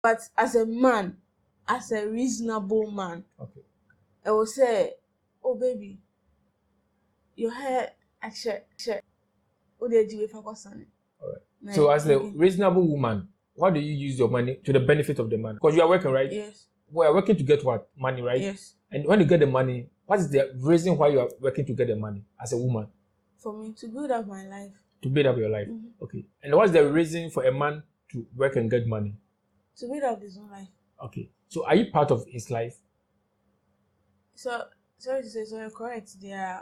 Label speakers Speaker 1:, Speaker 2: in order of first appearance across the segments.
Speaker 1: But as a man, as a reasonable man,
Speaker 2: Okay.
Speaker 1: I will say, oh baby, your hair actually oh the GV for
Speaker 2: All right. So as a reasonable woman, how do you use your money to the benefit of the man? Because you are working, right?
Speaker 1: Yes.
Speaker 2: We are working to get what? Money, right?
Speaker 1: Yes.
Speaker 2: And when you get the money, what is the reason why you are working to get the money as a woman?
Speaker 1: For me to build up my life.
Speaker 2: To build up your life.
Speaker 1: Mm-hmm.
Speaker 2: Okay. And what's the reason for a man to work and get money?
Speaker 1: To build up his own life.
Speaker 2: Okay. So are you part of his life?
Speaker 1: So sorry to say, so you're correct. Yeah.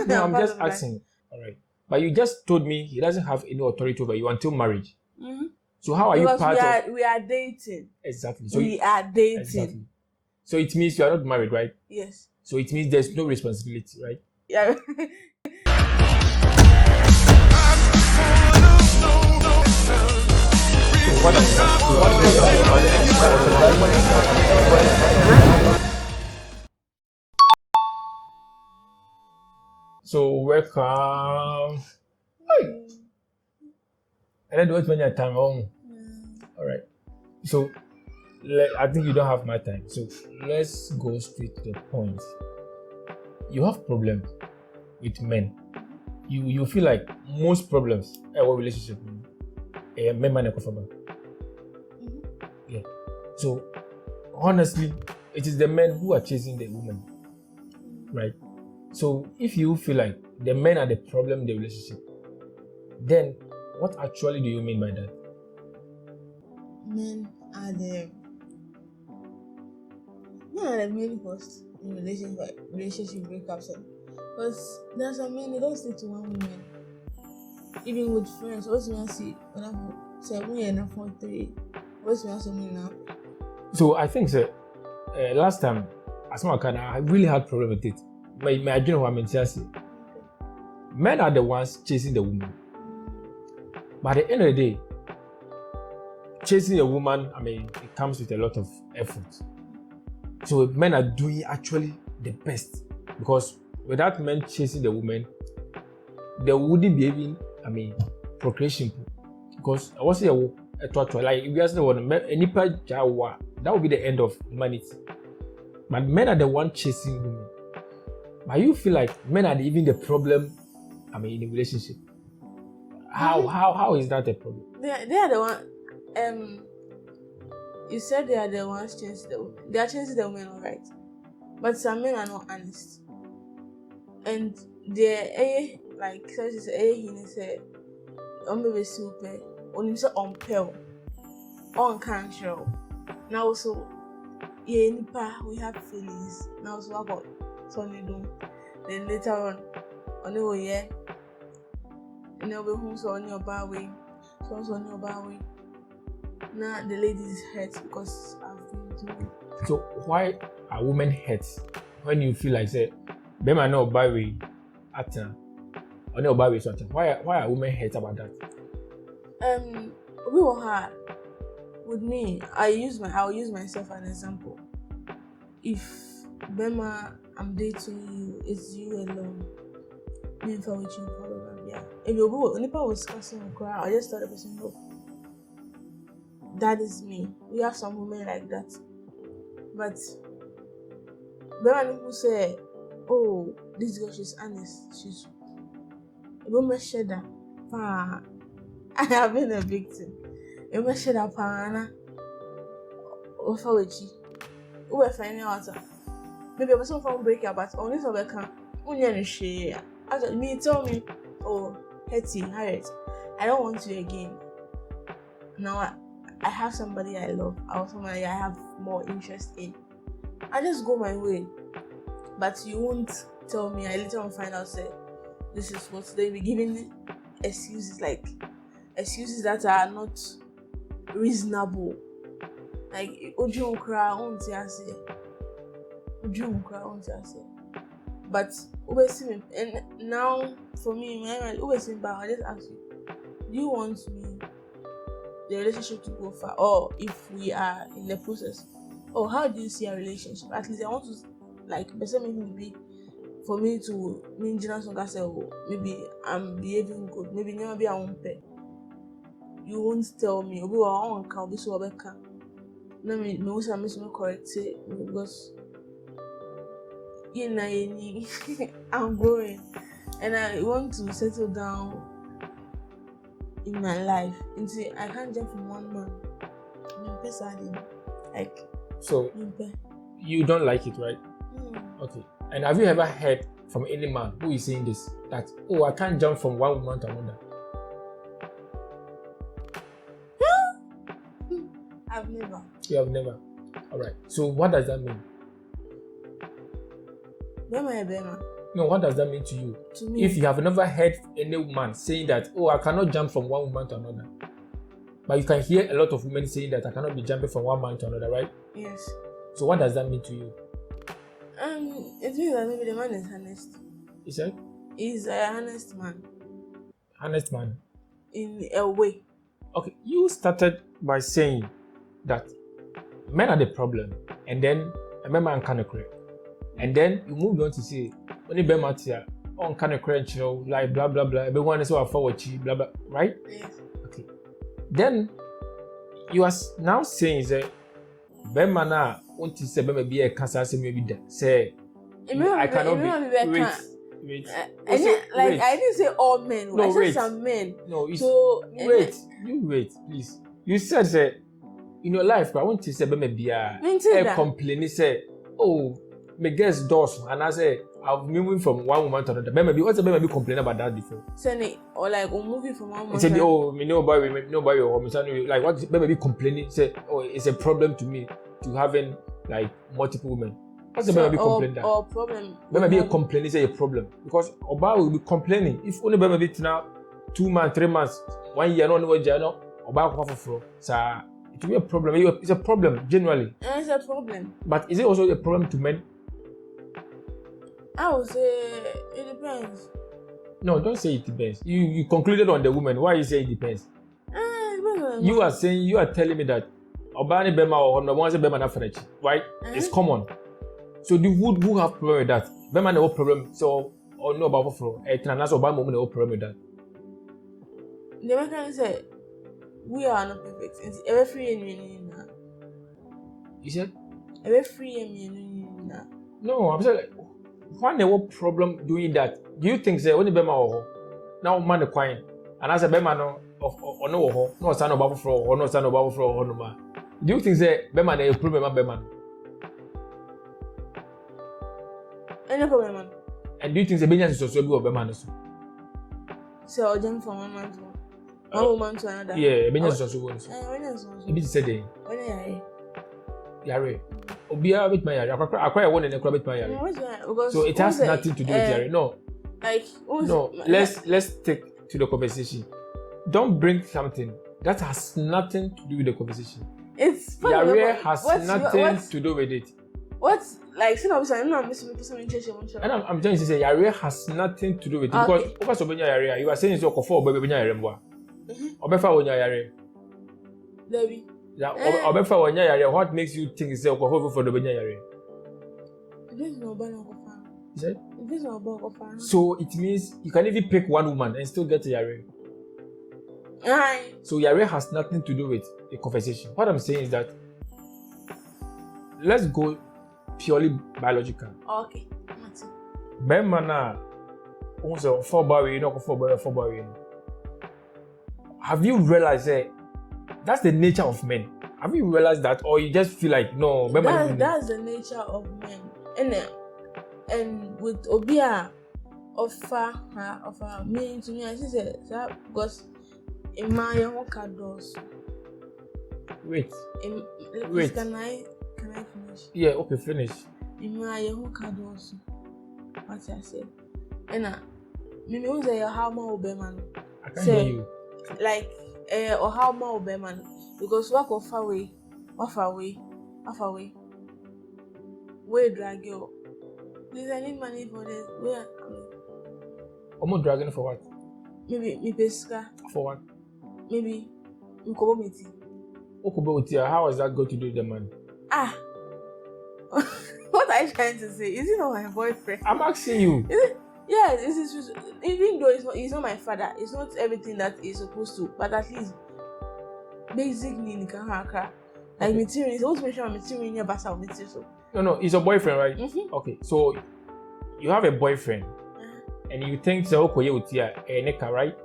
Speaker 2: No, I'm just asking. All right. But you just told me he doesn't have any authority over you until marriage.
Speaker 1: Mm-hmm.
Speaker 2: So how are you part of?
Speaker 1: We are dating.
Speaker 2: Exactly. So
Speaker 1: we are dating.
Speaker 2: Exactly. So it means you are not married, right?
Speaker 1: Yes.
Speaker 2: So it means there's no responsibility, right?
Speaker 1: Yeah.
Speaker 2: So welcome. And then do it when your time home. All right. So I think you don't have my time. So let's go straight to the point. You have problems with men. You feel like most problems what relationship men man yeah. So honestly, it is the men who are chasing the woman, right? So if you feel like the men are the problem in the relationship, then what actually do you mean by that?
Speaker 1: Men are the main cause in relationship breakups. Because there's some men they don't stick to one woman. Even with friends, what's when I see when I say we are not for 3, what's when I say me now?
Speaker 2: So I think sir, last time as I really had problem with it. My dream was meant to say men are the ones chasing the woman. But at the end of the day, chasing a woman, it comes with a lot of effort. So men are doing actually the best, because without men chasing the woman, there wouldn't be even, procreation. Because I was saying, like if you ask that would be the end of humanity. But men are the ones chasing women. But you feel like men are even the problem, in a relationship. How is that a problem?
Speaker 1: They are the one. You said they are the ones chasing the women. They are chasing the women, alright. But some men are not honest. And they're like so she said, he said, baby super, on himself on pill, on cancer. Now so we have feelings. Now so about Tony do. Then later on the way, and they'll be home so on your bar way. So on your bar way. Now the lady is hurt because I've been doing.
Speaker 2: So why are women hurt when you feel like say, "Be man no buy way at or no buy way something"? Why are women hurt about that?
Speaker 1: We were hard. With me, I'll use myself as an example. If Bema, I'm dating you, it's you alone. Me and with you forever, yeah. If you was discussing a crowd, I just thought the person no. That is me. We have some women like that. But Bema who say, oh, this girl, she's honest. She's Bema Sheda. I have been a victim. Bema Sheda Pana. Offer with you. Who are finding out? Maybe a person from breakup, but only for the can. Only share. As me tell me, oh, Hetty, Harriet, I don't want you again. Now I have somebody I love. I have somebody I have more interest in. I just go my way. But you won't tell me. I later on find out say this is what they be giving excuses that are not reasonable. Like but me, and now for me, I just ask you, do you want me the relationship to go far, or if we are in the process, or how do you see a relationship? At least I want to maybe for me to maybe I'm behaving good, maybe I won't pay. You won't tell me, let me also correct it because I'm growing and I want to settle down in my life. And see, I can't jump from one man. Like
Speaker 2: so you don't like it, right? Okay. And have you ever heard from any man who is saying this, that I can't jump from one woman to another?
Speaker 1: I've never.
Speaker 2: You have never. All right. So what does that mean?
Speaker 1: Bema.
Speaker 2: No, what does that mean to you?
Speaker 1: To me.
Speaker 2: If you have never heard any man saying that, I cannot jump from one woman to another. But you can hear a lot of women saying that I cannot be jumping from one man to another, right?
Speaker 1: Yes.
Speaker 2: So what does that mean to you?
Speaker 1: It means that maybe the man is honest.
Speaker 2: You said?
Speaker 1: He's an honest man.
Speaker 2: Honest man?
Speaker 1: In a way. Okay.
Speaker 2: You started by saying that men are the problem, and then a man can correct. And then you moved on to say, when you matter, on kind of correct, like blah blah blah, everyone is so forward, blah blah, right?
Speaker 1: Yes.
Speaker 2: Okay. Then you are now saying that Bemana want to say maybe a cancer maybe that say I cannot be wait.
Speaker 1: I didn't say all men.
Speaker 2: No,
Speaker 1: I said some men.
Speaker 2: No, so wait, please. You said that in your life, I want to say maybe a complaint say, my guest does, and I say I've been moving from one woman to another. Maybe what's maybe complain about that before?
Speaker 1: Say or like moving from one woman.
Speaker 2: Say nobody, like what maybe complaining say it's a problem to me to having like multiple women. What's the maybe complain that?
Speaker 1: Or problem.
Speaker 2: Maybe a complaint say a problem because Oba will be complaining if only maybe now 2 months, 3 months, 1 year, no Oba go for so it will be a problem. It's a problem generally.
Speaker 1: It's a problem.
Speaker 2: But is it also a problem to men?
Speaker 1: I would say it depends.
Speaker 2: No, don't say it depends. You concluded on the woman. Why you say it depends? You are telling me that Obani Bema or no one say Bema na French, right? It's common. So the who have problem with that? Bema no problem. So or no about for that's Obama woman no problem with that.
Speaker 1: The man can say we are not perfect. It's every free and now.
Speaker 2: You said?
Speaker 1: Every free and now.
Speaker 2: No, I'm saying why no problem doing that? Do you think say only Bema or now man the quiet and as a Bema no or no stand about for or no stand about for or no ma? Do you think say Bema na problem Bema?
Speaker 1: Any problem man?
Speaker 2: And do you think say Benya is also be of Bema no?
Speaker 1: So I jump from one man to one woman to another.
Speaker 2: Yeah, Benya is also one. Ebi say dey.
Speaker 1: When you
Speaker 2: Yare. Obia with my yare. Akwa one and ekura with my yare. So it has nothing to do with yare. No.
Speaker 1: Like
Speaker 2: no. Let's take to the conversation. Don't bring something that has nothing to do with the conversation.
Speaker 1: It's
Speaker 2: yare has nothing to do with it.
Speaker 1: What's like? I'm
Speaker 2: telling you, say yare has nothing to do with it because over so many yare. You are saying so for baby yare mwa. Obefa wonya yare.
Speaker 1: Debbie.
Speaker 2: Yeah, obefa wonya yare. What makes you think say okofo for the benya yare? So it means you can even pick one woman and still get a yare. So yare has nothing to do with the conversation. What I'm saying is that let's go purely biological.
Speaker 1: Okay.
Speaker 2: Bema na also 4 barrier, no 4 barrier. Have you realized that that's the nature of men? Have you realized that, or you just feel like no?
Speaker 1: That's the nature of men, and with Obia offer me to me, I say that because in my own doors.
Speaker 2: Wait.
Speaker 1: Can I finish?
Speaker 2: Yeah. Okay. Finish.
Speaker 1: In my own doors. What I say, and me who say how more Obeman.
Speaker 2: I can't hear you.
Speaker 1: Like or how more Obeman because work of away. Where drag you? Please, I need money for this. Where?
Speaker 2: I'm dragging for what?
Speaker 1: Maybe me pesca.
Speaker 2: For what?
Speaker 1: Maybe me community.
Speaker 2: How is that going to do with the money?
Speaker 1: What are you trying to say? Is he not my boyfriend?
Speaker 2: I'm asking you.
Speaker 1: Is it? Yes, this is even though he's not my father, it's not everything that he's supposed to, but at least basic need can hacker. Like material, it's always mention material in your basa or material. So.
Speaker 2: No, he's your boyfriend, right?
Speaker 1: Mm-hmm.
Speaker 2: Okay, so you have a boyfriend, and you think so, okay, you tia a neka, right?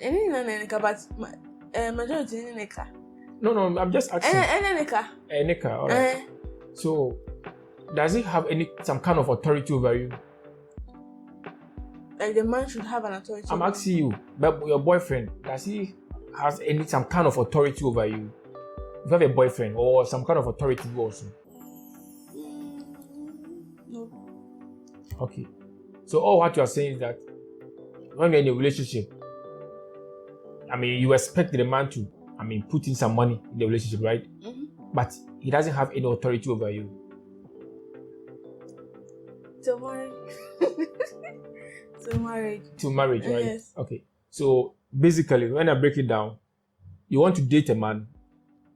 Speaker 1: Any neka, but majority in neka.
Speaker 2: No, I'm just asking.
Speaker 1: Any neka.
Speaker 2: A neka, all right. So, does he have some kind of authority over you?
Speaker 1: Like the man should have an authority.
Speaker 2: I'm asking you, but your boyfriend, does he have some kind of authority over you? You have a boyfriend or some kind of authority also?
Speaker 1: No.
Speaker 2: Okay. So all what you are saying is that when you're in a relationship, I mean, you expect the man to, put in some money in the relationship, right?
Speaker 1: Mm-hmm.
Speaker 2: But he doesn't have any authority over you.
Speaker 1: To marriage.
Speaker 2: To marriage, right?
Speaker 1: Yes.
Speaker 2: Okay. So basically, when I break it down, you want to date a man,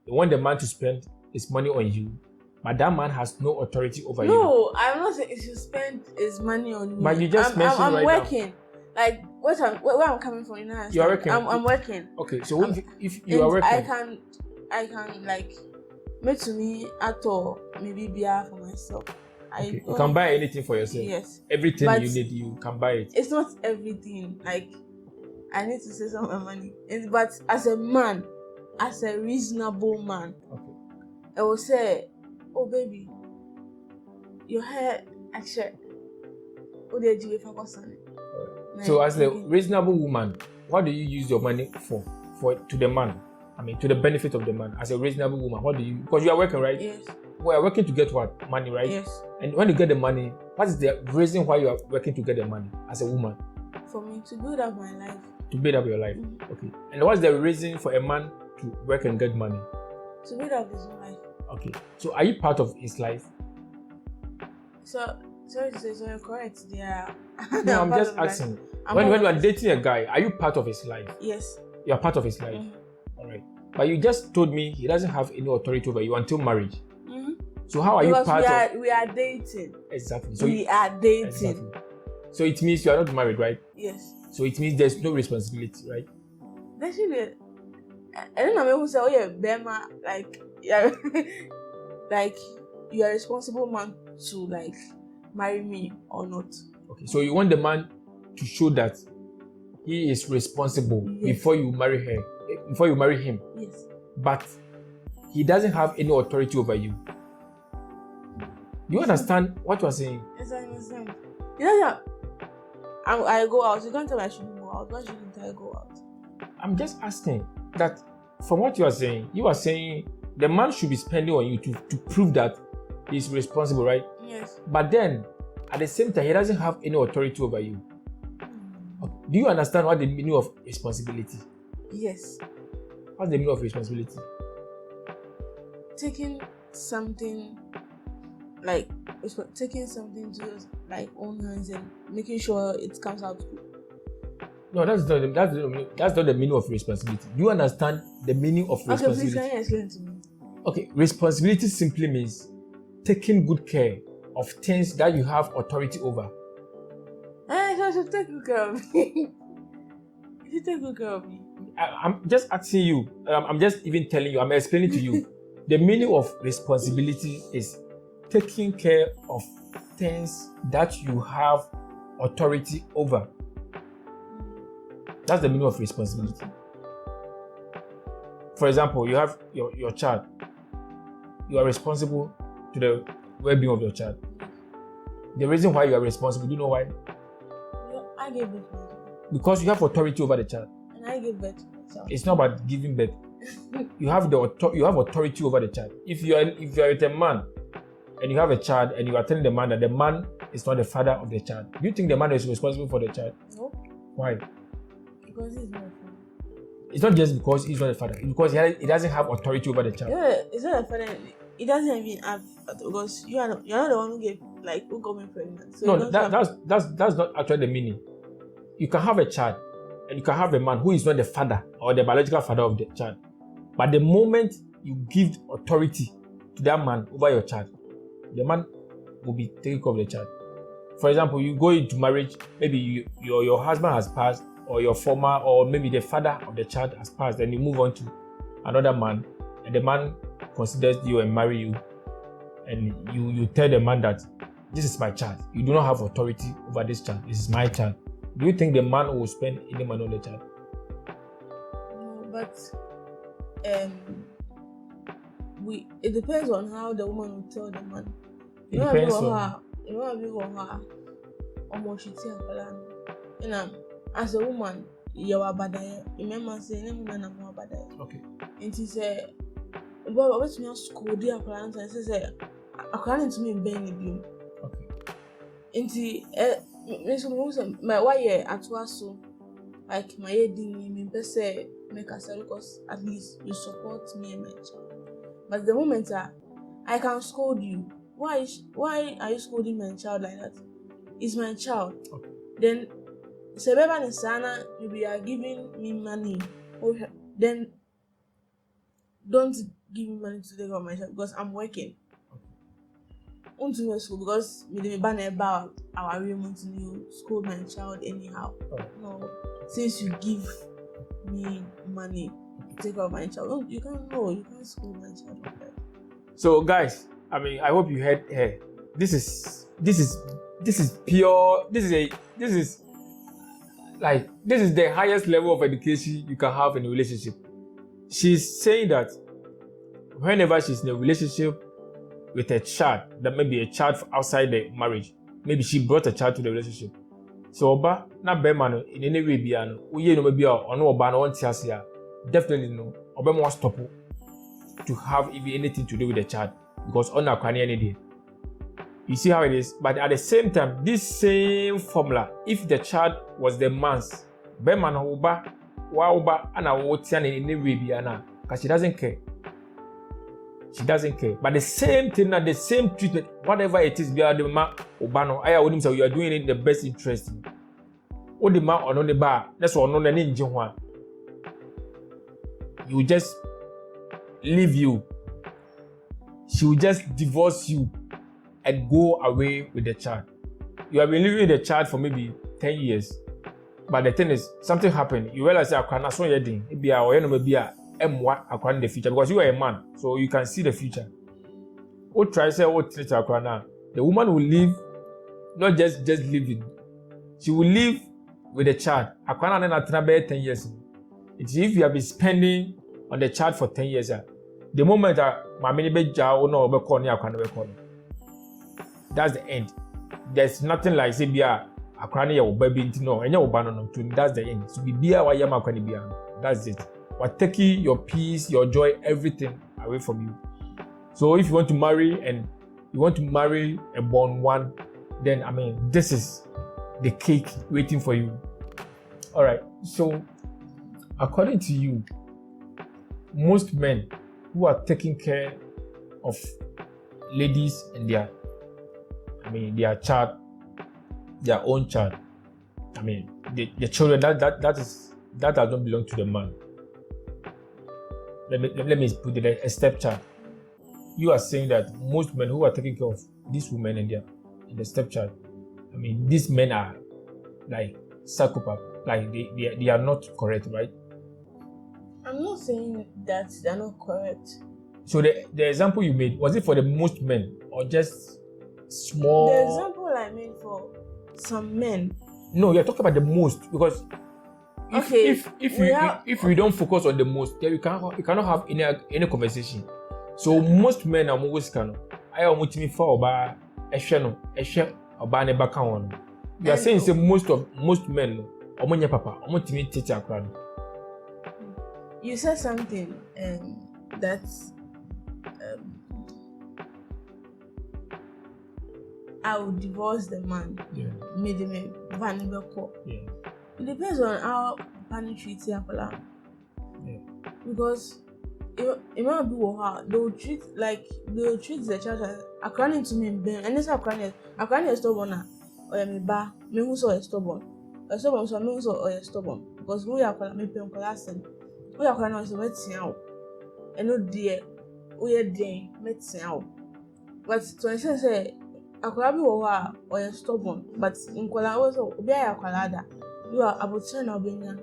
Speaker 2: you want the man to spend his money on you, but that man has no authority over you.
Speaker 1: No, I'm not saying he should spend his money on me.
Speaker 2: But you just mentioned
Speaker 1: I'm
Speaker 2: right
Speaker 1: working.
Speaker 2: Now.
Speaker 1: Like where I'm coming from, you know.
Speaker 2: You are working.
Speaker 1: I'm working.
Speaker 2: Okay, so if you are working,
Speaker 1: I can like make to me at all maybe beer for myself.
Speaker 2: Okay. You can buy anything for yourself.
Speaker 1: Yes.
Speaker 2: Everything but you need, you can buy it.
Speaker 1: It's not everything. Like I need to save some of my money. But as a man, as a reasonable man, okay, I will say, oh baby, your hair actually. Oh, they do it for person.
Speaker 2: So as a reasonable woman, what do you use your money for to the man? To the benefit of the man. As a reasonable woman, what do you? Because you are working, right?
Speaker 1: Yes.
Speaker 2: We are working to get what? Money, right?
Speaker 1: Yes.
Speaker 2: And when you get the money, what is the reason why you are working to get the money as a woman?
Speaker 1: For me to build up my life.
Speaker 2: To build up your life. Mm-hmm. Okay. And what's the reason for a man to work and get money?
Speaker 1: To build up his own life.
Speaker 2: Okay. So are you part of his life?
Speaker 1: So sorry to say, so you're correct. Yeah.
Speaker 2: No, I'm just asking. When you are dating a guy, are you part of his life?
Speaker 1: Yes.
Speaker 2: You are part of his life. Mm-hmm. All right. But you just told me he doesn't have any authority over you until marriage. Mm-hmm. So how are you part of?
Speaker 1: We are dating.
Speaker 2: Exactly. So
Speaker 1: we are dating.
Speaker 2: Exactly. So it means you are not married, right?
Speaker 1: Yes.
Speaker 2: So it means there's no responsibility, right?
Speaker 1: There should be. I don't know who say, oh yeah, Bema, like yeah, like you are a responsible man to like marry me or not. Okay.
Speaker 2: So you want the man to show that he is responsible before you marry her, before you marry him.
Speaker 1: Yes.
Speaker 2: But he doesn't have any authority over you. Do you understand what you are saying?
Speaker 1: Yes, I understand. You know, I go out. You can't tell me I shouldn't go out. Why shouldn't I go out?
Speaker 2: I'm just asking that from what you are saying the man should be spending on you to prove that he's responsible, right?
Speaker 1: Yes.
Speaker 2: But then, at the same time, he doesn't have any authority over you. Do you understand what the meaning of responsibility?
Speaker 1: Yes.
Speaker 2: What's the meaning of responsibility?
Speaker 1: Taking something to your like own hands and making sure it comes out good.
Speaker 2: No, that's not the meaning of responsibility. Do you understand the meaning of responsibility?
Speaker 1: Okay, please can you explain to me?
Speaker 2: Okay, responsibility simply means taking good care of things that you have authority over.
Speaker 1: So I should take good care of me. You should take good care of me.
Speaker 2: I'm just asking you. I'm just even telling you. I'm explaining to you. The meaning of responsibility is taking care of things that you have authority over. That's the meaning of responsibility. For example, you have your child. You are responsible to the well-being of your child. The reason why you are responsible, do you know why?
Speaker 1: I gave birth.
Speaker 2: Because you have authority over the child.
Speaker 1: And I gave birth to myself.
Speaker 2: It's not about giving birth. You have authority over the child. If you are with a man and you have a child and you are telling the man that the man is not the father of the child, do you think the man is responsible for the child?
Speaker 1: No.
Speaker 2: Why?
Speaker 1: Because he's not a father.
Speaker 2: It's not just because he's not a father. It's because he doesn't have authority over the child.
Speaker 1: Yeah, it's not a father. He doesn't even have, because you're not the one who got me pregnant. So
Speaker 2: no, that's not actually the meaning. You can have a child and you can have a man who is not the father or the biological father of the child. But the moment you give authority to that man over your child, the man will be taking care of the child. For example, you go into marriage, maybe your husband has passed, or your former, or maybe the father of the child has passed, then you move on to another man, and the man considers you and marry you, and you tell the man that this is my child, you do not have authority over this child, this is my child, do you think the man will spend any money on the child?
Speaker 1: No, but it depends on how the woman will tell the man.
Speaker 2: It depends on
Speaker 1: her. As a woman, you are bad. Remember saying, okay. And he said, "Well, I was not school dear plans." And he said, "According to me, Benny,
Speaker 2: okay."
Speaker 1: And he, my wife at was so like my heading, me say make us because at least you support me and my child. But the moment I can scold you, why are you scolding my child like that? It's my child.
Speaker 2: Okay.
Speaker 1: Then, Sebeba and Sana, maybe you are giving me money. Then, don't give me money to take care of my child because I'm working. Unto school because we didn't ban about our agreement to scold my child anyhow. No, since you give me money to take care of my child, you can't scold my child like that. So,
Speaker 2: guys, I mean, I hope you heard her. This is pure. This is the highest level of education you can have in a relationship. She's saying that whenever she's in a relationship with a child, that may be a child outside the marriage, maybe she brought a child to the relationship. So oba na be man in any way bia no, uye no maybe ono oba no won't asia. Definitely no. Oba mo stop to have even anything to do with the child because on akwani any day. You see how it is? But at the same time, this same formula, if the child was the man's, be man oba, wa oba ana wotian in any way bia na, because she doesn't care. She doesn't care. But the same thing, the same treatment, whatever it is, bia the man obano, I would say you are doing it in the best interest. O the man on the bar, that's what no any injury. You just leave you. She will just divorce you and go away with the child. You have been living with the child for maybe 10 years. But the thing is, something happened. You realize that I can't so your thing. Maybe I will maybe M1 in the future because you are a man, so you can see the future. What try say what treat Akwana? The woman will live, not just living. She will live with the child. Akwana then at 10 years. It's if you have been spending on the child for 10 years. The moment that my mini be jaw no be call ni Akwana be call. That's the end. There's nothing like say bia Akwana ya baby no, enya oba no. That's the end. So bia wa yama Akwana bia. That's it. We're taking your peace, your joy, everything away from you. So if you want to marry and you want to marry a born one, then I mean, this is the cake waiting for you. All right. So according to you, most men who are taking care of ladies and their child, their own child, I mean, the children that doesn't belong to the man. Let me put it a stepchild. You are saying that most men who are taking care of these women and the stepchild, I mean, these men are like psychopaths, like they are not correct, right?
Speaker 1: I'm not saying that they're not correct.
Speaker 2: So the example you made, was it for the most men or just small?
Speaker 1: The example I made for some men.
Speaker 2: No, you're talking about the most because if we don't focus on the most, then we cannot have any conversation. So most men are always kind of I am with me for oba ehwe oba ne baka won. You are saying say most men omonye papa omotimi tete akra no.
Speaker 1: You said something that I would divorce the man.
Speaker 2: Yeah.
Speaker 1: Made me vanibeko.
Speaker 2: Yeah.
Speaker 1: It depends on how Pani treats Yapola.
Speaker 2: Yeah.
Speaker 1: Because it might be how they'll treat the child as according to me, and this according is stubborn or me ba me who so stubborn. A stubborn so me who so stubborn. Because we are calling me pen class and we are calling us medicine out. And no dear, we are dear medicine out. But to say akwara bi wo ha or stubborn, but in kwala also obi ya kwala da you are about to na obenya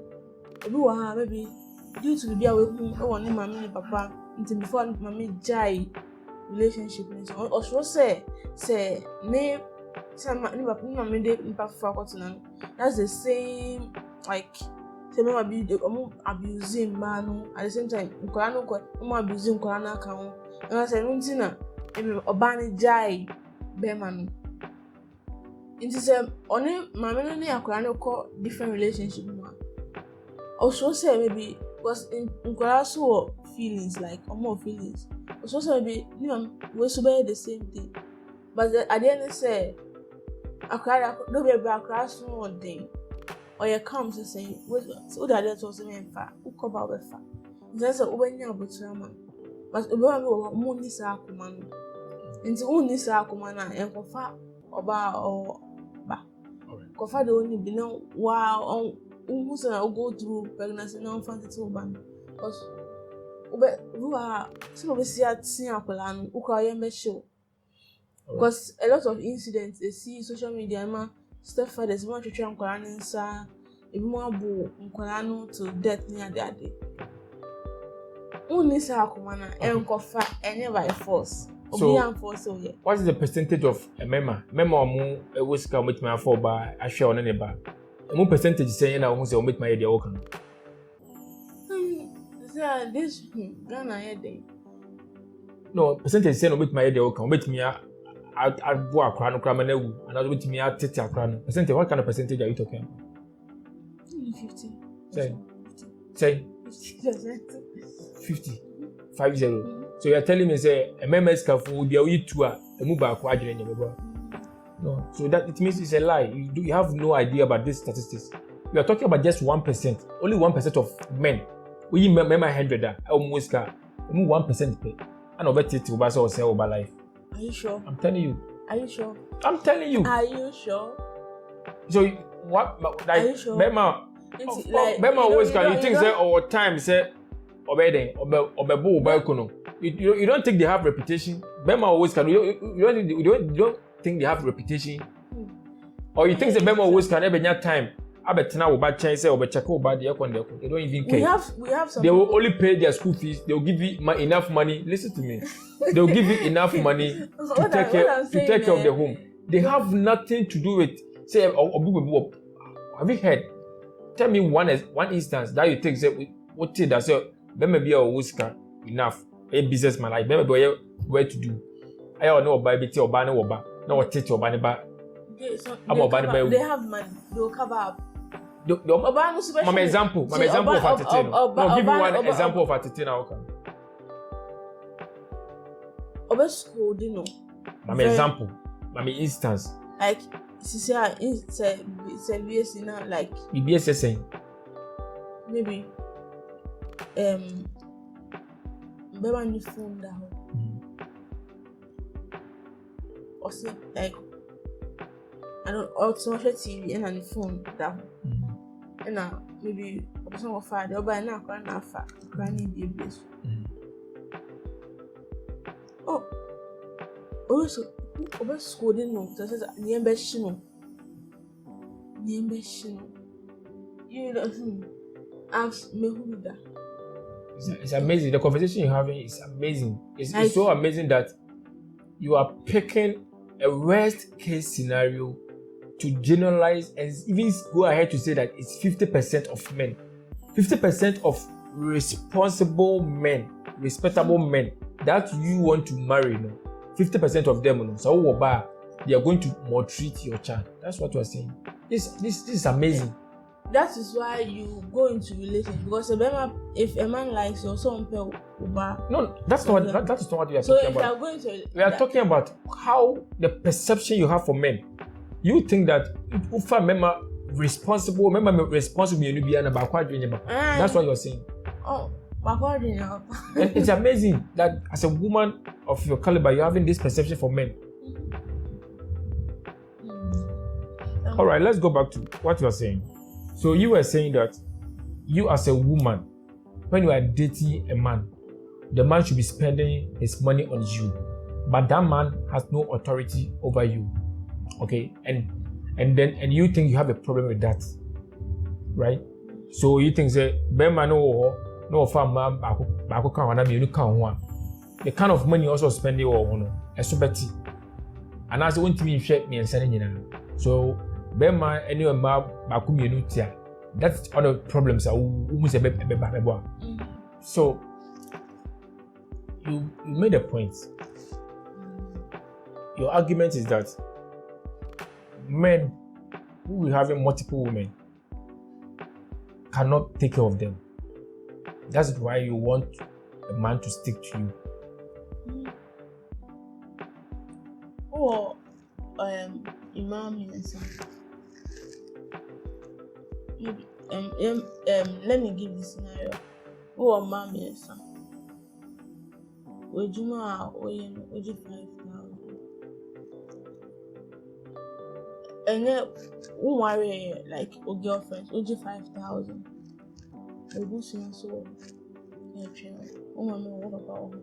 Speaker 1: obi wo ha maybe due to be a we hu e won ni mama ni papa until before mommy jai relationship or so say ne mommy dey impact for continent. That's the same like say mama be abusing man at the same time nkola no ko mama abusing nkola na ka ho. And I say nuntina oba ne jai be man. Into say only mama no ne akola no ko different relationship no. Also say maybe because in so feelings like more feelings. Also say maybe we so be the same thing. But at the end say akola no be akola so one thing. Or you come to say what that was me fa who cover we fa. Just say obenya abotra man. But oba me mo ni sa akoma no. Nti unni sa akoma na enkofa oba or ba. Kofa de oni bi na wow who say go through pregnancy now fancy oba. Because so we see at akola no ukwa yembe show. Because a lot of incidents they see social media ma stepfathers want to try akola nsa ebi mo abo akola no to death near the day. Unni sa akoma na enkofa any by force.
Speaker 2: So, what is the percentage of a member? Member omo always come with my for by I share on any bar. Mo percentage saying na omo say omo with my idea work.
Speaker 1: This Ghana here.
Speaker 2: No, percentage saying omo with my idea work. Omo with me I go akra no kra na wu and omo with me I tete akra no. Percentage, what kind of percentage are you talking about?
Speaker 1: 50.
Speaker 2: Say 50. 50. So you're telling me say a member's careful will be a two a move back quadrant. No, so that it means it's a lie. You have no idea about these statistics. We are talking about just 1%. Only 1% of men. We member 100 almost 1% pay. And over it will pass or sell over life.
Speaker 1: Are you sure?
Speaker 2: I'm telling you.
Speaker 1: Are you sure?
Speaker 2: I'm telling you.
Speaker 1: Are you sure?
Speaker 2: So what like
Speaker 1: are you sure?
Speaker 2: Bema always can you think say over time say obey kono. You don't think they have reputation? Bema always can. You don't think they have reputation? Or you think the Bema always can every time? I bet now about change say over check over the account. They don't even care.
Speaker 1: We have some.
Speaker 2: They will only pay their school fees. They will give you enough money. Listen to me. They will give you enough money to take care of the home. They have nothing to do with say. Have you heard? Tell me one instance that you think say what did that say? Bema be always can enough. A businessman like maybe where to do. I don't know about BT or Bana or no teach or Baniba.
Speaker 1: They have money, they'll cover up.
Speaker 2: My example of Atitina. No, give me one example of Atitina.
Speaker 1: Over school, you know.
Speaker 2: My example, my instance.
Speaker 1: Like, it's BS now, like.
Speaker 2: BS saying.
Speaker 1: Maybe. Remember on the phone that or say like I don't also watch TV and on the phone that and maybe person of father but now can fa granny be bless. Oh also over school didn't know that says niembe shino you know ask me who that.
Speaker 2: It's amazing. The conversation you're having is amazing. It's so amazing that you are picking a worst case scenario to generalize and even go ahead to say that it's 50% of men. 50% of responsible men, respectable men that you want to marry. You know, 50% of them, you know, so they are going to maltreat your child. That's what we're saying. This is amazing.
Speaker 1: That is why you go into relationship because if a man likes you, also
Speaker 2: no, that's not what we are
Speaker 1: so
Speaker 2: talking about. So if you are going to, we are talking about how the perception you have for men. You think that if a member responsible, you be an that's what you're saying.
Speaker 1: Oh,
Speaker 2: and it's amazing that as a woman of your caliber, you're having this perception for men. All right, let's go back to what you are saying. So you were saying that you as a woman, when you are dating a man, the man should be spending his money on you, but that man has no authority over you. Okay, and you think you have a problem with that, right? So you think say, "Bema no no farm baako ka wana me ka ho a the kind of money also spend it on no eso beti and as want me hwe me ensa nyina so bema any ma baako me tia that's one of the problems we say beba so you made a point. Your argument is that men who will having multiple women cannot take care of them. That's why you want a man to stick to you.
Speaker 1: Or Imam Yansan. Let me give this scenario. Or Imam Yansan. Would you know would you 5,000? And then who marry like a girlfriend, would you 5,000? We do see so oh mama, what about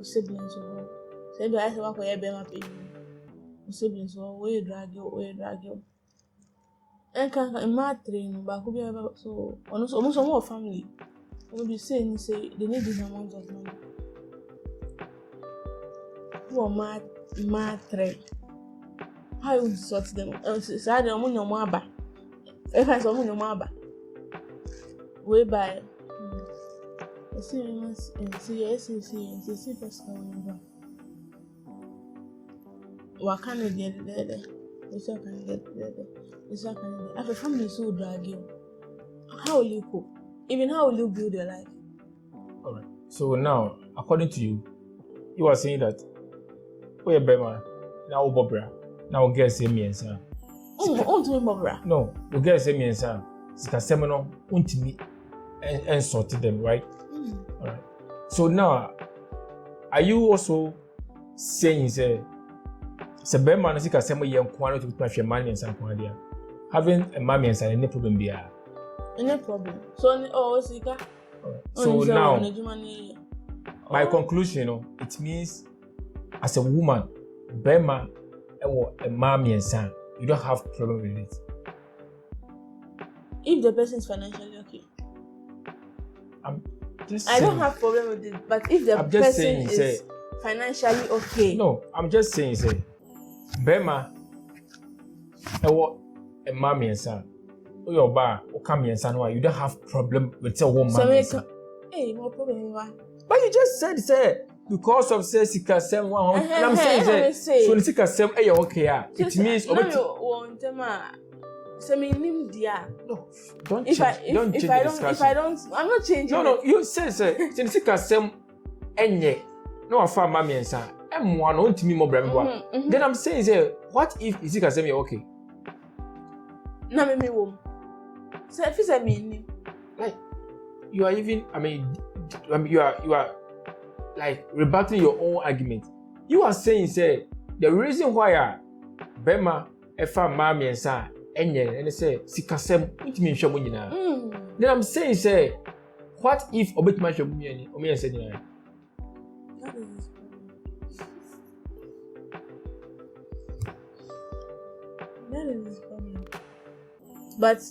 Speaker 1: siblings or say do I say what I be my baby? Siblings or where you drag you. And can my train but could be about so almost more family. What be saying say they need this amount of money. Who are my train? How you sort them? So I don't want no more ba. If I saw no more ba, we buy. See first come. What can you get there? What can you get there? What can you get? After family so drag you. How will you cope? Even how will you build your life?
Speaker 2: All right. So now, according to you, you are saying that we are better now, Bobra. Now we get same answer.
Speaker 1: Oh, to Bobra.
Speaker 2: No, we get same answer. Sika semino untimi and sorted them, right? All right. So now, are you also saying say bema na sika semo ye nkwano to put my man and some kwanya? Having a mommy and any problem be a
Speaker 1: any problem. So sika.
Speaker 2: All right. So now, my conclusion, it means as a woman, bema or a mommy and son, you don't have problem with it.
Speaker 1: If the person is financially okay.
Speaker 2: I
Speaker 1: don't have problem with it, but if the person is financially okay.
Speaker 2: No, I'm just saying, say, Bema, a mommy and son, or your bar, or come and son, you don't have problem with a woman.
Speaker 1: So, hey, no problem.
Speaker 2: But you just said, because of say sika sem 100, and I'm saying, so the sika sem, hey, okay, it means
Speaker 1: no, so me nim dia.
Speaker 2: No, don't change the discussion.
Speaker 1: If I don't, I'm not changing.
Speaker 2: No, you say sika sem enye. No afa mama and son. M1 on to me more brand. Then I'm saying, say, what if sika sem you okay?
Speaker 1: Na me wom. So if you say me
Speaker 2: like you are even you are like rebutting your own argument. You are saying, say, the reason why Bema efa mama and son enye and say sikasem utimi nhwe mo nyina. Then I'm saying, say, what if obetima hwe mo nyani o me say nyina?
Speaker 1: That is funny. But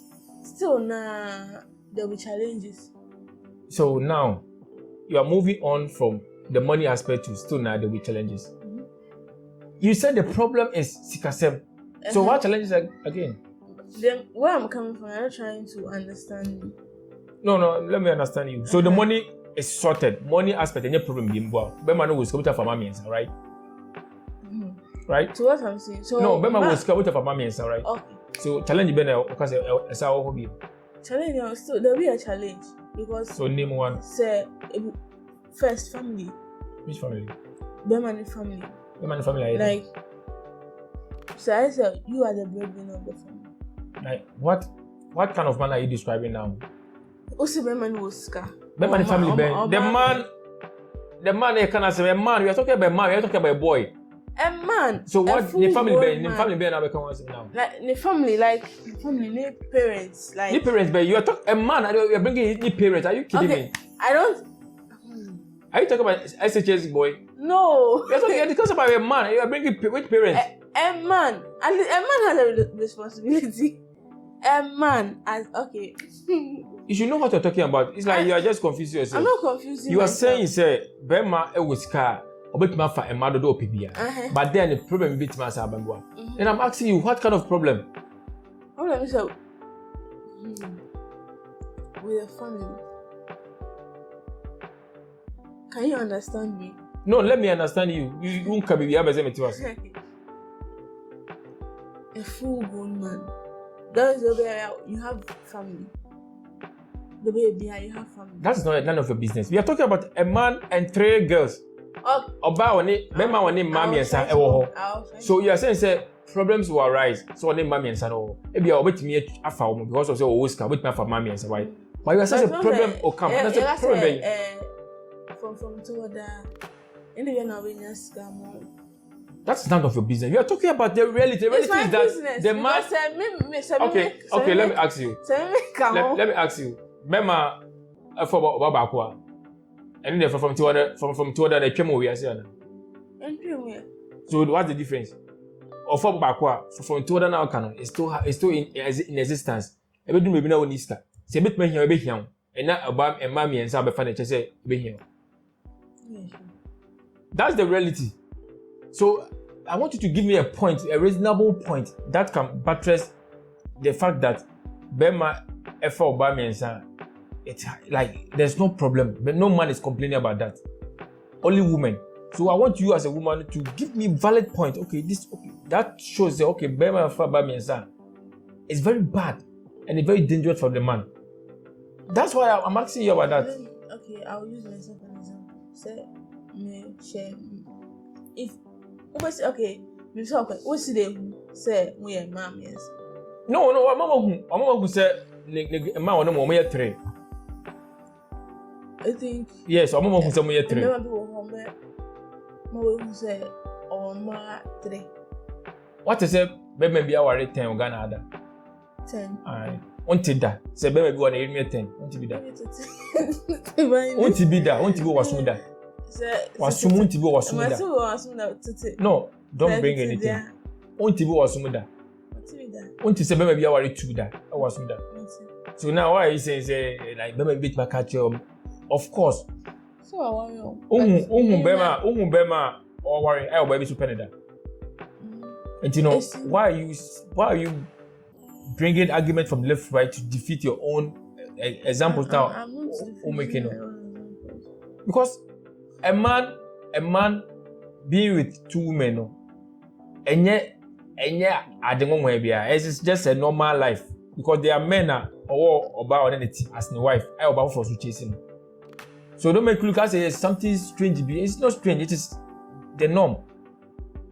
Speaker 1: still there will be challenges. So
Speaker 2: now you are moving on from the money aspect to still now there will be challenges. You said the problem is sikasem. So what challenges again?
Speaker 1: Then where I'm coming from, I'm not trying to understand you.
Speaker 2: No, let me understand you. So the money is sorted. Money aspect, any problem being well. Bema no will come to family, right? Right?
Speaker 1: So what I'm saying. So
Speaker 2: no, Bema will come to family, right?
Speaker 1: Okay.
Speaker 2: So challenge Bena because it's our hobby.
Speaker 1: Challenge still there'll be a challenge because.
Speaker 2: So name one.
Speaker 1: Say first family.
Speaker 2: Which family?
Speaker 1: Bema family.
Speaker 2: Bema family.
Speaker 1: Like. So I said you are the breadwinner of the family.
Speaker 2: Like what kind of man are you describing now?
Speaker 1: Also, Beman was scar.
Speaker 2: Beman family ben. The man you cannot say a man. We are talking about man. We are talking about a boy.
Speaker 1: A man.
Speaker 2: So what the family ben? The family ben now become now.
Speaker 1: Like the family, the parents, like.
Speaker 2: The parents ben. You are talking a man. You are bringing the parents. Are you kidding me?
Speaker 1: I don't.
Speaker 2: Are you talking about SHS boy?
Speaker 1: No.
Speaker 2: You are talking because about a man. You are bringing which parents?
Speaker 1: A man. A man has a responsibility. a man as okay.
Speaker 2: You should know what you're talking about. It's like you are just confusing yourself.
Speaker 1: I'm not confusing.
Speaker 2: You are saying, say, Bema was car, or bet my fa and mother do PBA. But then the problem bit my sabangwa. And I'm asking you, what kind of problem?
Speaker 1: Problem is with a family. Can you understand me?
Speaker 2: No, let me understand you. You won't come be able to us.
Speaker 1: A full-grown man. That is the way you have family. The way you have family.
Speaker 2: That's not none of your business. We are talking about a man and 3 girls. Oba woni, Bema woni mami and son ewo ho. So you are saying say problems will arise. So woni mami and son ho. Ebi a obetimi afa wo because of say o Oscar, obetimi afa mami and son why? But you are saying a problem will come. That's a problem.
Speaker 1: From to other anyway now we just scam.
Speaker 2: That's none of your business. You are talking about the reality. The reality is that
Speaker 1: business.
Speaker 2: The man. Okay. Let me ask you. Let me ask you. Mema, for Babakwa, and then from 200 the chemo we are saying. So what's the difference? Or for Babakwa, from 200 now canon is still in existence. Everything will be now Easter. Say bit me here, be here, and not about and mammy and Sabbath furniture say be here. That's the reality. So I want you to give me a point, a reasonable point that can buttress the fact that Bema F4 Bami and San, it's like there's no problem, but no man is complaining about that. Only women. So I want you as a woman to give me valid point. Okay, that shows that okay, Bema F4 Bami and San is very bad and it's very dangerous for the man. That's why I'm asking you about that.
Speaker 1: Okay, I'll use myself as an example. Say me share if okay, what's the say we are mammies?
Speaker 2: No, Mama who said man no more 3.
Speaker 1: I think
Speaker 2: yes, Mama who said me 3.
Speaker 1: Mama who said ma 3.
Speaker 2: What is it? Baby be our 10 or Ghana ada.
Speaker 1: 10.
Speaker 2: Alright. Until that. Say baby go on 10. Until be that. Until be that. Until go was that. No, don't bring anything. Until was that. Until say baby are worried too that. I was that. So now why is say like baby beat my catch of course.
Speaker 1: So I worry.
Speaker 2: Bema or worry I baby to penny that. And you know why are you bringing argument from left right to defeat your own examples now?
Speaker 1: I'm not
Speaker 2: making because a man being with 2 women, and yet at the moment it's just a normal life because there are men or about anything as the wife I about for chasing. So don't make you look at say something strange. It's not strange. It is the norm.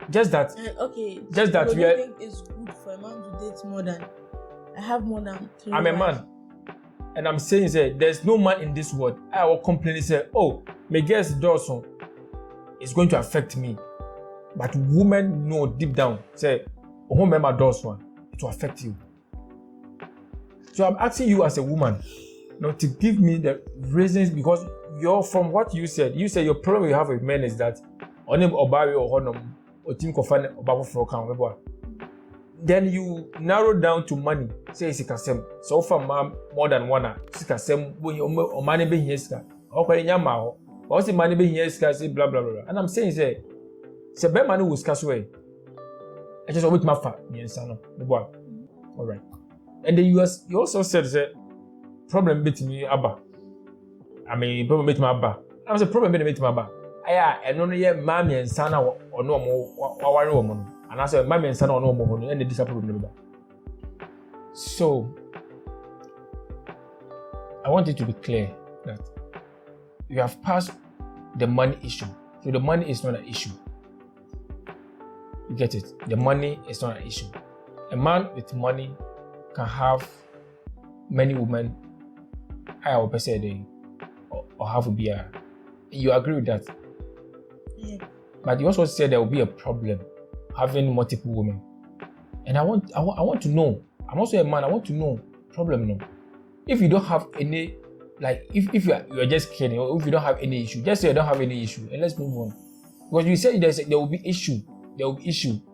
Speaker 2: Just that.
Speaker 1: Okay.
Speaker 2: Just that
Speaker 1: we think it's good for a man to date more than. I have more than 3
Speaker 2: I'm a man. And I'm saying, say, there's no man in this world. I will complain and say, oh, my guess Dawson is going to affect me. But women know deep down, say, oh, remember Dawson, it will affect you. So I'm asking you as a woman, to give me the reasons because from what you said your problem you have with men is that onim obari or honum or team kofane obabo for account. Then you narrow down to money. Say it's kasem. So far, more than one. It's kasem. Or money be here. Okay, nyama. Or say money be here. Say blah blah blah. And I'm saying say be money will scarce away. I just always my fat. Yes, I know. All right. And then you also said problem between me abba. I mean problem between my abba. I was a problem between my abba. Aya, and only mommy and son or no more woman. And I said, my man son or no more, and the disappointment. So, I want it to be clear that you have passed the money issue. So, the money is not an issue. You get it? The money is not an issue. A man with money can have many women, I will say a day, or have a beer. You agree with that?
Speaker 1: Yeah.
Speaker 2: But you also said there will be a problem having multiple women, and I want to know. I'm also a man. I want to know problem. No, if you don't have any, like if you are just kidding, or if you don't have any issue, just say you don't have any issue, and let's move on. Because you said there will be issue,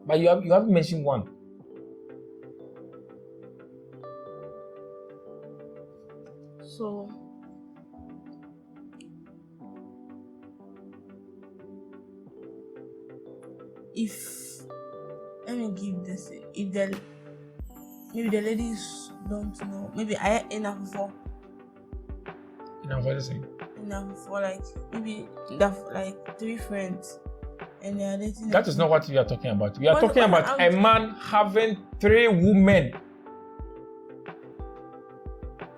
Speaker 2: but you haven't mentioned one.
Speaker 1: So if let me give this, if the maybe the ladies don't know, maybe I enough for
Speaker 2: What is it?
Speaker 1: enough for like maybe that like 3 friends and they are dating.
Speaker 2: That is not what we are talking about. We are
Speaker 1: What-
Speaker 2: talking
Speaker 1: what
Speaker 2: about
Speaker 1: I'm-
Speaker 2: a man having 3 women.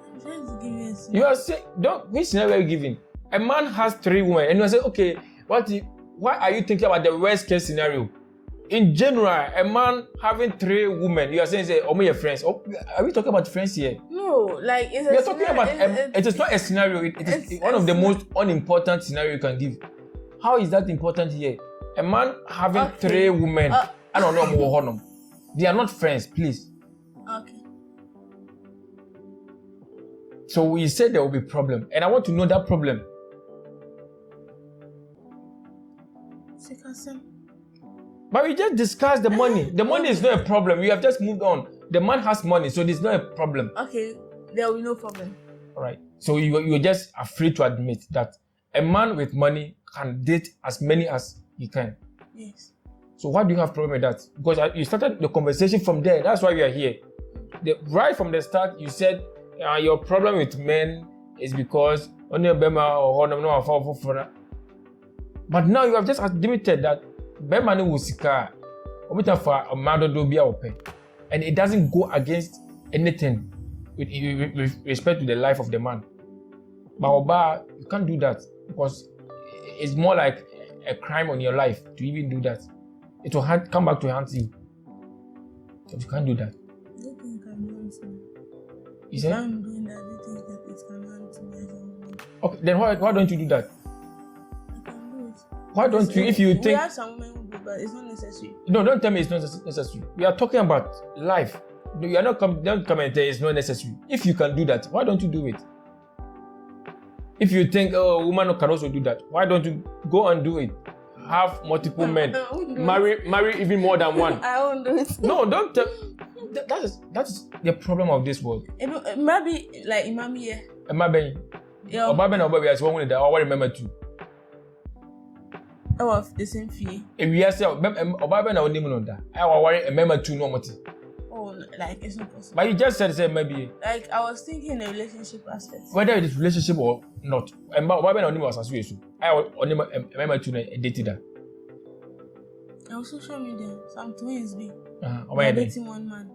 Speaker 1: I'm trying to give you a
Speaker 2: You are saying, which scenario are you giving? A man has 3 women, and you are saying, okay, why are you thinking about the worst case scenario? In general, a man having 3 women, you are saying, oh, my friends. Oh, are we talking about friends here?
Speaker 1: No, like it's
Speaker 2: We
Speaker 1: a
Speaker 2: are talking
Speaker 1: scenario-
Speaker 2: about, it is not a scenario, it is
Speaker 1: it's
Speaker 2: one
Speaker 1: a
Speaker 2: of the
Speaker 1: scenario.
Speaker 2: most unimportant scenario you can give. How is that important here? A man having
Speaker 1: Okay.
Speaker 2: 3 women, I don't know, they are not friends, please.
Speaker 1: Okay.
Speaker 2: So we said there will be problem, and I want to know that problem. But we just discussed the money. The money is not a problem. We have just moved on. The man has money, so there's not a problem.
Speaker 1: Okay, there will be no problem.
Speaker 2: All right. So you're just afraid to admit that a man with money can date as many as he can.
Speaker 1: Yes.
Speaker 2: So why do you have problem with that? Because you started the conversation from there. That's why we are here. Right from the start, you said your problem with men is because only Bema or Honor. But now you have just admitted that Bema no Wusika, for a man don't be open, and it doesn't go against anything with respect to the life of the man. But Oba, you can't do that because it's more like a crime on your life to even do that. It will come back to haunt you. So you can't do that.
Speaker 1: I don't think I can haunt me.
Speaker 2: You said?
Speaker 1: I'm doing that, I don't think that it can haunt me as a woman.
Speaker 2: Okay, then why don't you do that?
Speaker 1: I can do it.
Speaker 2: Why don't you, if you
Speaker 1: We
Speaker 2: think...
Speaker 1: have some women who do, but it's not necessary.
Speaker 2: No, don't tell me it's not necessary. We are talking about life. You are not don't come and tell it's not necessary. If you can do that, why don't you do it? If you think, oh, a woman can also do that, why don't you go and do it? Have multiple men. Marry even more than one.
Speaker 1: I won't do it.
Speaker 2: No, don't tell. That is the problem of this world.
Speaker 1: Maybe like Imami here.
Speaker 2: Maybe.
Speaker 1: Yeah.
Speaker 2: Obaben or baby as one with that. I remember too.
Speaker 1: I have the same fee.
Speaker 2: If we are saying Obaben or Nimon on that, I remember too no more.
Speaker 1: Oh, like it's not possible.
Speaker 2: But you just said maybe.
Speaker 1: Like I was thinking in a relationship aspect.
Speaker 2: Whether it is relationship or not, Obaben or Nimon was association. I remember too dated that.
Speaker 1: On social media, some twins be.
Speaker 2: They're
Speaker 1: dating one man.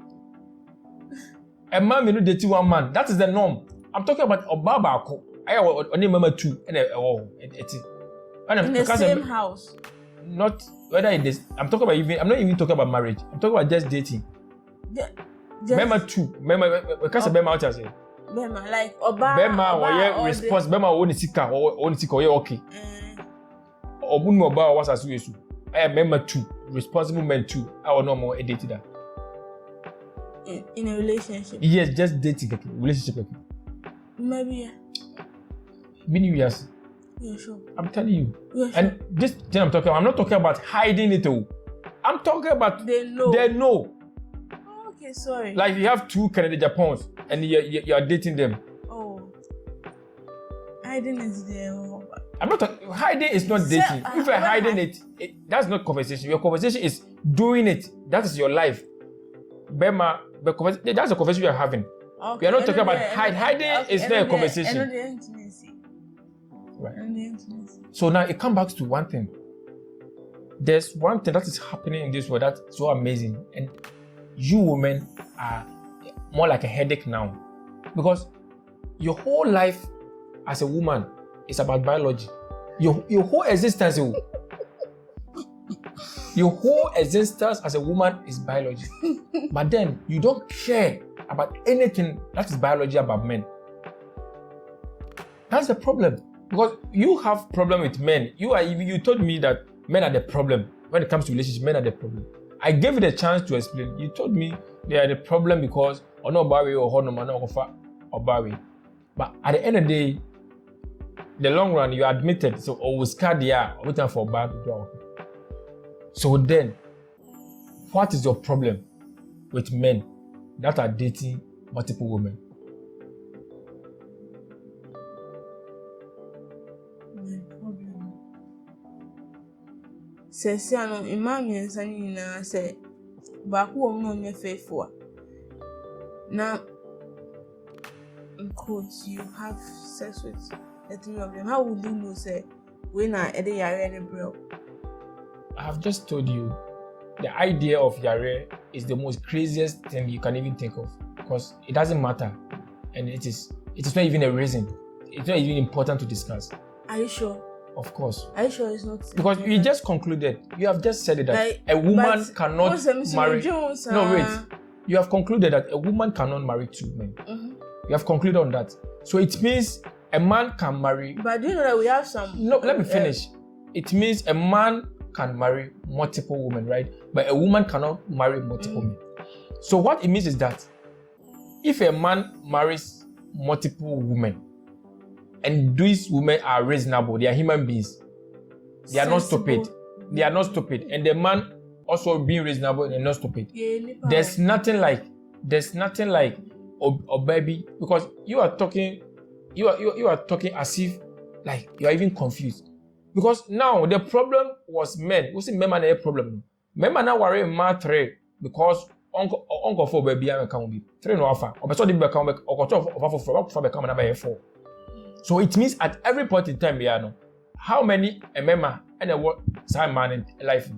Speaker 2: A man may not date one man. That is the norm. I'm talking about Obaba. I remember two and
Speaker 1: in the same house.
Speaker 2: Not whether it is. I'm talking about even. I'm not even talking about marriage. I'm talking about just dating. Remember two. Remember because Bema out here.
Speaker 1: Bema like Oba.
Speaker 2: Bema or response. Bema only sika or okay. Obunu Oba was as you. I remember two responsible men too. I will no more dated that.
Speaker 1: In a relationship.
Speaker 2: Yes, just dating relationship.
Speaker 1: Maybe yeah.
Speaker 2: Many years.
Speaker 1: Yeah, sure.
Speaker 2: I'm telling you.
Speaker 1: Yeah, sure.
Speaker 2: And this thing I'm not talking about hiding it all. I'm talking about
Speaker 1: they know. Oh, okay, sorry.
Speaker 2: Like you have 2 Canada Japans and you are dating them.
Speaker 1: Oh. Hiding is there.
Speaker 2: I'm not talking. Hiding is not dating. If you're hiding it, that's not conversation. Your conversation is doing it. That is your life. Bema, that's a conversation you're having.
Speaker 1: Okay.
Speaker 2: We are not talking about hiding. Okay, is not a conversation.
Speaker 1: And the intimacy.
Speaker 2: Right.
Speaker 1: And the intimacy.
Speaker 2: So now it comes back to one thing. There's one thing that is happening in this world that's so amazing, and you women are more like a headache now, because your whole life as a woman is about biology. Your whole existence, your whole existence as a woman is biology. But then you don't care about anything that is biology about men. That's the problem. Because you have problem with men. You told me that men are the problem. When it comes to relationships, men are the problem. I gave you the chance to explain. You told me they are the problem because or no Barry or Honor or Barry. But at the end of the day, the long run, you admitted, so always cardia or waiting for bad dog. So then, what is your problem with men that are dating multiple women?
Speaker 1: says, Imam and Sunny say, Baku won't be faithful. Now, quotes, you have sex with the three of them. How would you know, say, when I edit your bro?
Speaker 2: I have just told you the idea of yare is the most craziest thing you can even think of because it doesn't matter and it is not even a reason. It's not even important to discuss.
Speaker 1: Are you sure?
Speaker 2: Of course.
Speaker 1: Are you sure it's not?
Speaker 2: Because you just concluded, you have just said it that like, a woman cannot marry. No, wait. You have concluded that a woman cannot marry two men. Mm-hmm. You have concluded on that. So it means a man can marry.
Speaker 1: But do you know that we have some?
Speaker 2: No, let me finish. It means a man can marry multiple women, right? But a woman cannot marry multiple men. So what it means is that if a man marries multiple women, and these women are reasonable, they are human beings, they are not stupid. They are not stupid. And the man also being reasonable and not stupid. There's nothing like a baby, because you are talking as if like you are even confused. Because now the problem was men. We see men man a problem. Men man now worry man three because uncle for baby and can be three no offer. Or person dey become or offer become number 4. So it means at every point in time, how many a member and a what same man in life?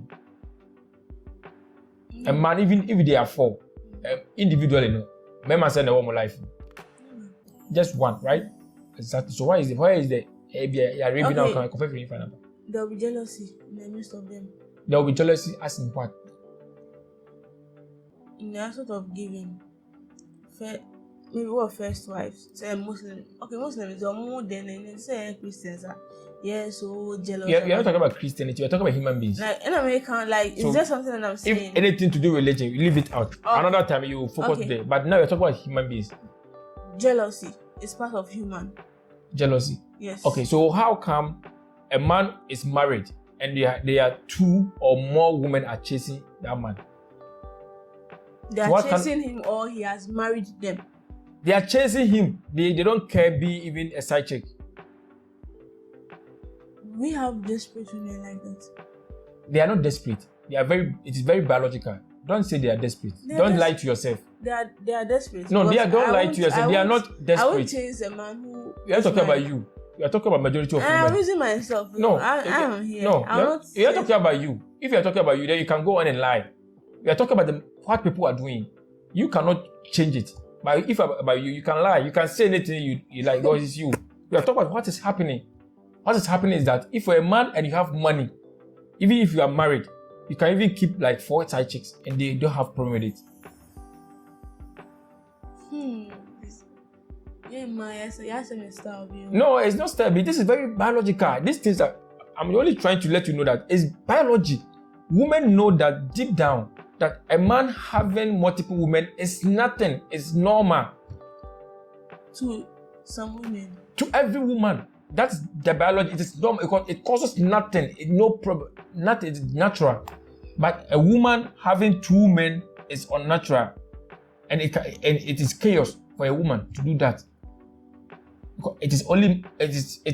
Speaker 2: A man, even if they are 4, individually, no, member send a woman life. Just one, right? Exactly. So why is the
Speaker 1: there will be jealousy in the midst of them.
Speaker 2: There will be jealousy as in what?
Speaker 1: In the sort of giving. Maybe what first wives say Muslim. Okay, Muslims are more than say Christians are. Yeah, so jealous.
Speaker 2: You're not talking about Christianity. You're talking about human beings.
Speaker 1: Like in America, like so is there something that I'm saying?
Speaker 2: If anything to do with religion, you leave it out. Another time you focus there. But now you're talking about human beings.
Speaker 1: Jealousy is part of human.
Speaker 2: Jealousy.
Speaker 1: Yes.
Speaker 2: Okay, so how come a man is married and there are 2 or more women are chasing that man?
Speaker 1: They are chasing him or he has married them.
Speaker 2: They are chasing him. They don't care be even a side chick.
Speaker 1: We have desperate women like that.
Speaker 2: They are not desperate. It is very biological. Don't say they are desperate. Don't lie to yourself.
Speaker 1: They are desperate.
Speaker 2: No, don't lie to yourself. They are not desperate.
Speaker 1: I won't chase a man who.
Speaker 2: We are talking about you. We are talking about majority of women.
Speaker 1: I'm using myself.
Speaker 2: No,
Speaker 1: I'm here.
Speaker 2: No, we are talking about you. If you are talking about you, then you can go on and lie. We are talking about what people are doing. You cannot change it. But if about you, you can lie. You can say anything you like because it's you. We are talking about what is happening. What is happening is that if you're a man and you have money, even if you are married, you can even keep like 4 side chicks and they don't have problem with it. No, it's not stable. This is very biological. These things are, I'm only trying to let you know that it's biology. Women know that deep down that a man having multiple women is nothing. It's normal.
Speaker 1: To some women.
Speaker 2: To every woman. That's the biology. It is normal because it causes nothing. No problem. Nothing. It's natural. But a woman having 2 men is unnatural, and it is chaos for a woman to do that. It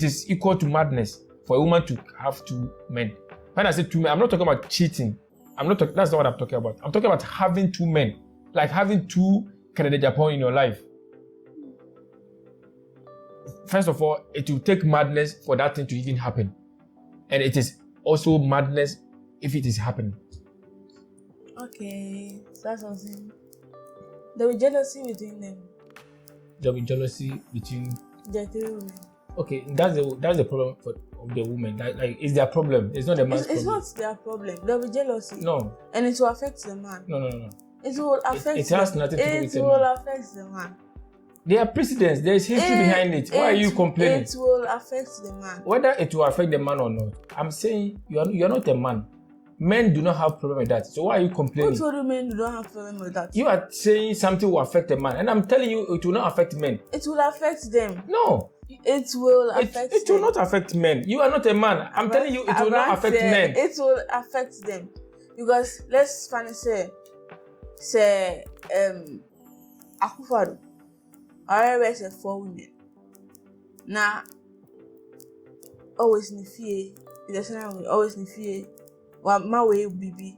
Speaker 2: is equal to madness for a woman to have 2 men. When I say 2 men, I'm not talking about cheating. That's not what I'm talking about. I'm talking about having 2 men, like having 2 Canada Japan in your life. First of all, it will take madness for that thing to even happen. And it is also madness if it is happening.
Speaker 1: Okay, so that's something. There will be jealousy between them.
Speaker 2: There will be jealousy between
Speaker 1: the 3 women.
Speaker 2: Okay, that's the problem of the women. Like it's their problem. It's not the man's problem.
Speaker 1: It's not their problem. There will be jealousy.
Speaker 2: No.
Speaker 1: And it will affect the man.
Speaker 2: No.
Speaker 1: It will affect.
Speaker 2: It has nothing to do with the man.
Speaker 1: It will affect the man.
Speaker 2: There are precedents. There is history behind it. Why are you complaining?
Speaker 1: It will affect the man.
Speaker 2: Whether it will affect the man or not, I'm saying you are not a man. Men do not have problem with that. So why are you complaining?
Speaker 1: Who told you men do not have problem with that?
Speaker 2: You are saying something will affect a man, and I'm telling you it will not affect men.
Speaker 1: It will affect them.
Speaker 2: No.
Speaker 1: It will affect them.
Speaker 2: It will not affect men. You are not a man. I'm telling you it will not affect men.
Speaker 1: It will affect them. Because let's finally say Akufado. I always say 4 women. Now, always in fear. Always in fear. my way, baby.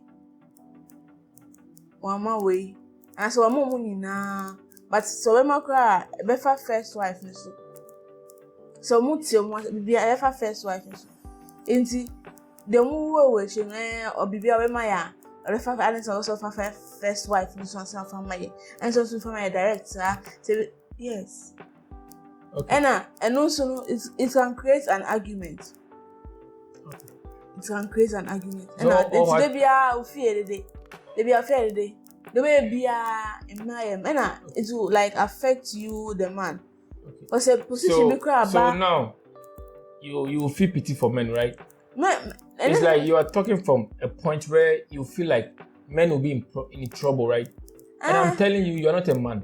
Speaker 1: My way. And so I'm money now. But so when I cry, better first wife. So much be a first wife. Inti the move which or be a my and also for first wife, this one from my and also from my director. Yes. Okay. And also it can create an argument. Okay. It can create an argument. So, and they be a fair day. They be a fair day. The way be in my and it will like affect you, the man. Okay. But say position
Speaker 2: so now you feel pity for men, right? It's like you are talking from a point where you feel like men will be in trouble, right? And I'm telling you, are not a man.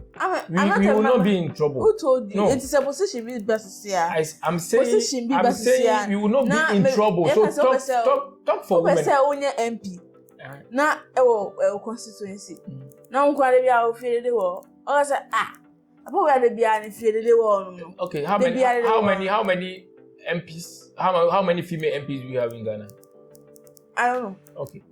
Speaker 2: We will not be in trouble.
Speaker 1: Who told you?
Speaker 2: No.
Speaker 1: It is a position be best here.
Speaker 2: I'm saying we will not be in trouble. So talk for women.
Speaker 1: MP. Na constituency. Now nkware bia o fiere de wo. O say apo we dey bia ni fiere de wo no.
Speaker 2: Okay, how many MPs? How many female MPs do we have in Ghana?
Speaker 1: I don't know.
Speaker 2: Okay.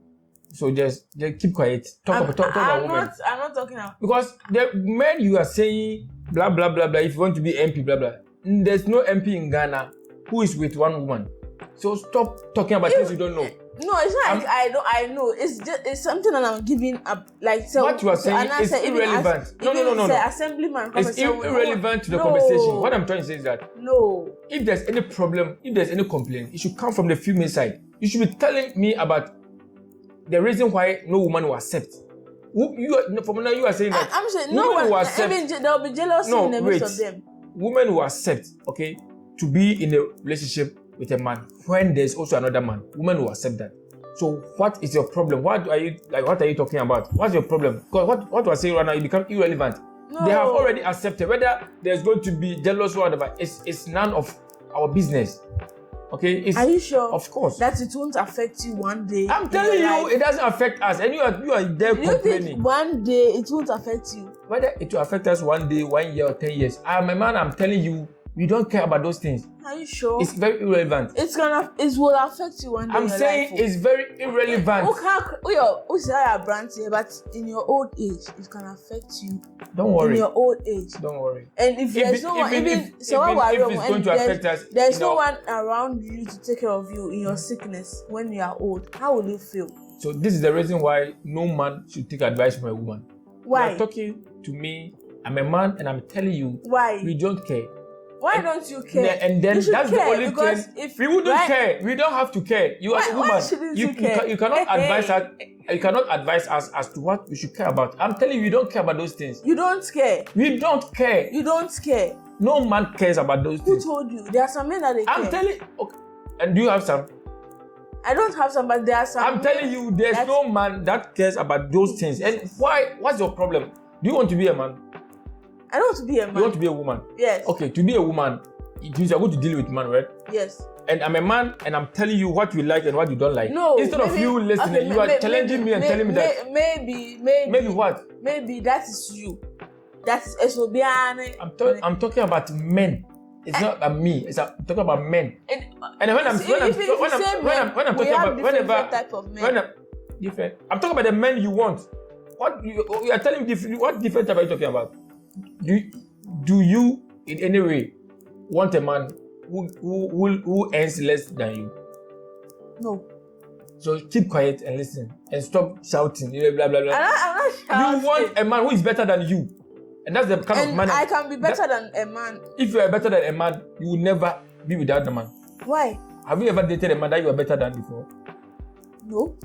Speaker 2: So just keep quiet. Talk about women.
Speaker 1: I'm not talking about.
Speaker 2: Because the men you are saying blah blah blah blah. If you want to be MP blah blah, there's no MP in Ghana who is with one woman. So stop talking about things you don't know.
Speaker 1: No, it's not. I know. It's something that I'm giving up. Like so.
Speaker 2: What you are saying is irrelevant. No.
Speaker 1: Assemblyman.
Speaker 2: It's irrelevant to the conversation. What I'm trying to say is that if there's any problem, if there's any complaint, it should come from the female side. You should be telling me about the reason why no woman will accept. From now you are saying that
Speaker 1: I'm saying no one will accept. Even there will be jealousy in the midst of them.
Speaker 2: Women will accept, okay, to be in a relationship with a man when there's also another man. Women will accept that. So what is your problem? What are you talking about? What's your problem? Because what we're saying right now, it becomes irrelevant. No. They have already accepted. Whether there's going to be jealous or whatever, it's none of our business. Okay?
Speaker 1: Are you sure?
Speaker 2: Of course.
Speaker 1: That it won't affect you one day.
Speaker 2: I'm telling you, it doesn't affect us. And you are there complaining.
Speaker 1: Think one day it won't affect you?
Speaker 2: Whether it will affect us 1 day, 1 year, or 10 years. I'm a man, I'm telling you, we don't care about those things.
Speaker 1: Are you sure?
Speaker 2: It's very irrelevant.
Speaker 1: It will affect you one day.
Speaker 2: I'm saying it's very irrelevant.
Speaker 1: We say a brand here, but in your old age, it can affect you.
Speaker 2: Don't worry.
Speaker 1: In your old age.
Speaker 2: Don't worry.
Speaker 1: And if there's no one, if it's going to affect us, there's no one around you to take care of you in your sickness when you are old, how will you feel?
Speaker 2: So this is the reason why no man should take advice from a woman.
Speaker 1: Why?
Speaker 2: You're talking to me. I'm a man, and I'm telling you.
Speaker 1: Why?
Speaker 2: We don't care.
Speaker 1: Why don't you care?
Speaker 2: And then that's the only thing.
Speaker 1: If
Speaker 2: we wouldn't care. We don't have to care. You are a woman.
Speaker 1: Why shouldn't you care?
Speaker 2: You cannot advise us. You cannot advise us as to what we should care about. I'm telling you, we don't care about those things.
Speaker 1: You don't care.
Speaker 2: We don't care.
Speaker 1: You don't care.
Speaker 2: No man cares about those things.
Speaker 1: Who told you? There are some men that they care.
Speaker 2: I'm telling. Okay. And do you have some?
Speaker 1: I don't have some, but there are some.
Speaker 2: I'm telling you, there's no man that cares about those things. And why? What's your problem? Do you want to be a man?
Speaker 1: I don't want to be a man.
Speaker 2: You want to be a woman?
Speaker 1: Yes.
Speaker 2: Okay, to be a woman, it means you're going to deal with man, right?
Speaker 1: Yes.
Speaker 2: And I'm a man, and I'm telling you what you like and what you don't like.
Speaker 1: No.
Speaker 2: Instead of you listening, you are challenging me and telling me that.
Speaker 1: Maybe
Speaker 2: what?
Speaker 1: Maybe that is you. That is Esobiane.
Speaker 2: I'm talking about men. It's not about me. I'm talking about men. And when I'm talking about whenever
Speaker 1: type of men.
Speaker 2: I'm talking about the men you want. What you are telling me? What different type are you talking about? Do you in any way want a man who earns less than you?
Speaker 1: No.
Speaker 2: So keep quiet and listen and stop shouting. Blah blah blah.
Speaker 1: I'm not shouting.
Speaker 2: You want a man who is better than you, and that's the kind of man.
Speaker 1: I can be better than a man.
Speaker 2: If you are better than a man, you will never be without the man.
Speaker 1: Why?
Speaker 2: Have you ever dated a man that you are better than before?
Speaker 1: No.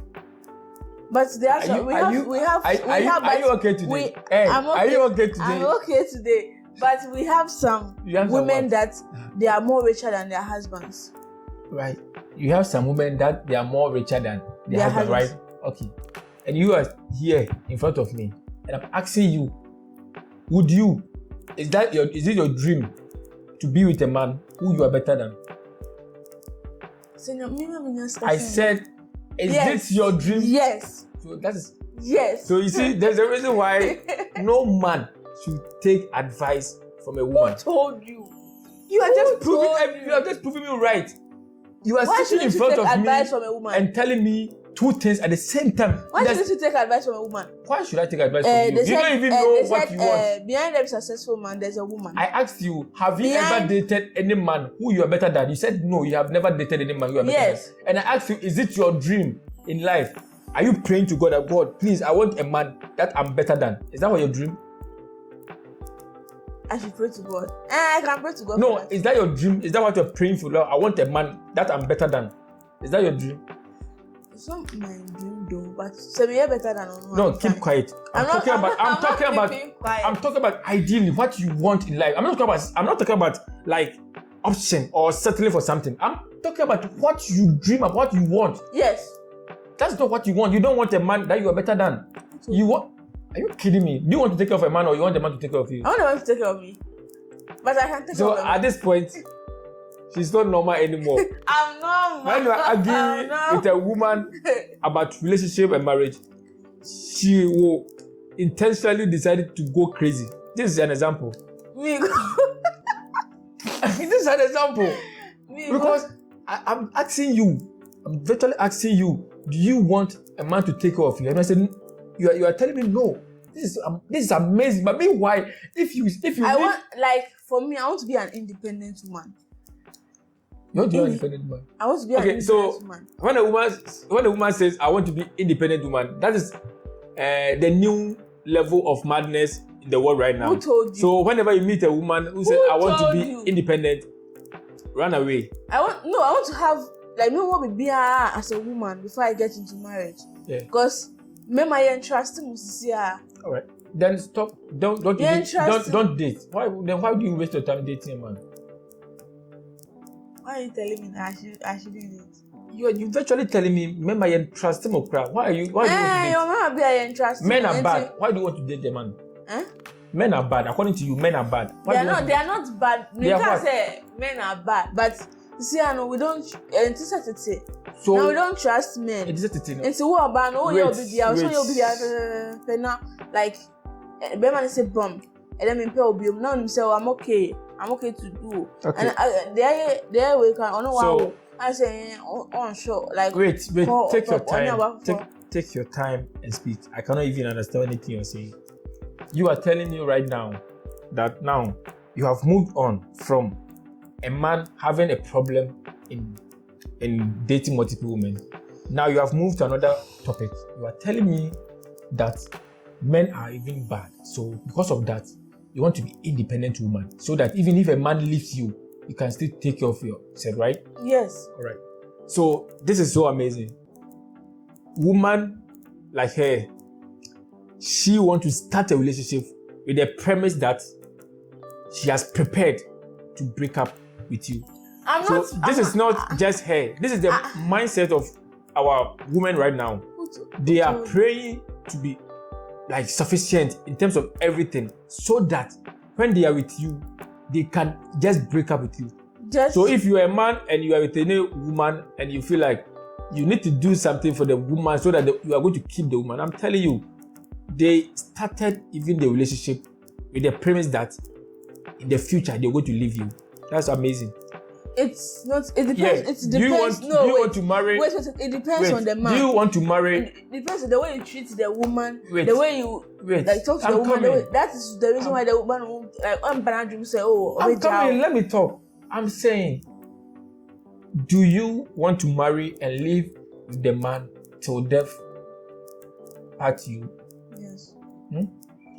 Speaker 1: But there are some. Are
Speaker 2: you okay today? Are you okay today?
Speaker 1: I'm okay today. But we have some women that they are more richer than their husbands.
Speaker 2: Right. You have some women that they are more richer than their husbands, right? Okay. And you are here in front of me, and I'm asking you, is it your dream to be with a man who you are better than? I said, is this your dream?
Speaker 1: Yes.
Speaker 2: So that is.
Speaker 1: Yes.
Speaker 2: So you see, there's a reason why no man should take advice from a woman.
Speaker 1: Who told you?
Speaker 2: You are just proving me right. You are sitting in front of me
Speaker 1: from a woman
Speaker 2: and telling me two things at the same time.
Speaker 1: Why should you take advice from a woman?
Speaker 2: Why should I take advice from you? You don't even know what you want.
Speaker 1: Behind every successful man, there's a woman.
Speaker 2: I asked you, have you ever dated any man who you are better than? You said no, you have never dated any man who you are better than. And I asked you, is it your dream in life? Are you praying to God that God, please, I want a man that I'm better than? Is that what your dream?
Speaker 1: I should pray to God. I can pray to God.
Speaker 2: No, is that your dream? Is that what you're praying for? I want a man that I'm better than. Is that your dream? It's
Speaker 1: not my dream though, but so you're better than no.
Speaker 2: No, keep quiet. I'm talking about ideally what you want in life. I'm not talking about like option or settling for something. I'm talking about what you dream of, what you want.
Speaker 1: Yes.
Speaker 2: That's not what you want. You don't want a man that you are better than. You want. Are you kidding me? Do you want to take care of a man or you want a man to take care of you?
Speaker 1: I want a man to take care of me. But I can't take care of him.
Speaker 2: So at this point, she's not normal anymore.
Speaker 1: I'm normal.
Speaker 2: When you are arguing with a woman about relationship and marriage, she will intentionally decide to go crazy. This is an example. This is an example. Because I'm asking you, I'm virtually asking you, do you want a man to take care of you? And I said, you are telling me no. This is amazing. But meanwhile, if you
Speaker 1: for me, I want to be an independent woman.
Speaker 2: You want to be an independent woman?
Speaker 1: I want to be an independent woman.
Speaker 2: When a woman says I want to be independent woman, that is the new level of madness in the world right now.
Speaker 1: Who told you?
Speaker 2: So whenever you meet a woman who says I want to be independent, run away.
Speaker 1: I want to have me want to be as a woman before I get into marriage. Yeah. Because me my trust must see her.
Speaker 2: All right. Then stop. Don't date. Why do you waste your time dating a man?
Speaker 1: Why are you telling me that I should do it?
Speaker 2: You're virtually telling me, remember you trust him or crap. Why do you want to date? Men are bad. Why do you want to date a man? Men are bad. According to you, men are bad.
Speaker 1: They are not bad. You can't say men are bad. But you see, I know we don't so now we don't trust men. It's who are bad. Oh, you'll be there. Now, like, Beman say bomb. And then people be now him say, I'm okay to do.
Speaker 2: Okay.
Speaker 1: And there we can. Oh no, wow. I say on show like.
Speaker 2: Wait. Take your time. Take your time and speak. I cannot even understand anything you're saying. You are telling me right now that now you have moved on from a man having a problem in dating multiple women. Now you have moved to another topic. You are telling me that men are even bad. So because of that, you want to be independent woman. So that even if a man leaves you, you can still take care of yourself, right?
Speaker 1: Yes.
Speaker 2: All right. So this is so amazing. Woman like her, she wants to start a relationship with the premise that she has prepared to break up with you. This is not just her. This is the mindset of our women right now. They are praying to be like sufficient in terms of everything, so that when they are with you, they can just break up with you. So if you are a man and you are with a woman and you feel like you need to do something for the woman so that you are going to keep the woman, I'm telling you, they started even the relationship with the premise that in the future they're going to leave you. That's amazing.
Speaker 1: It's not. It depends. Yeah. It depends.
Speaker 2: Do you want to marry?
Speaker 1: Wait. It depends on the man.
Speaker 2: Do you want to marry?
Speaker 1: It depends on the way you treat the woman. The way you talk to the woman. That is the reason why the woman won't say, "Oh,
Speaker 2: I'm coming. Let me talk." I'm saying, do you want to marry and live with the man till death part you?
Speaker 1: Yes.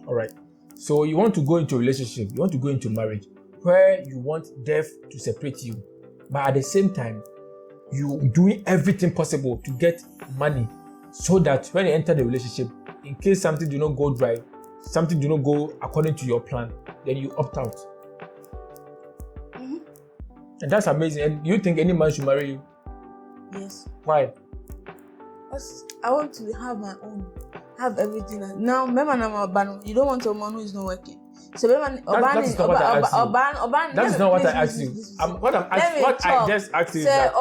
Speaker 2: All right. So you want to go into a relationship. You want to go into marriage, where you want death to separate you, but at the same time, you doing everything possible to get money, so that when you enter the relationship, in case something do not go right, something do not go according to your plan, then you opt out. And that's amazing. And you think any man should marry you?
Speaker 1: Yes.
Speaker 2: Why?
Speaker 1: Because I want to have my own, have everything. Now, you don't want a man who is not working. So
Speaker 2: that is not what I asked you. What I just asked you is that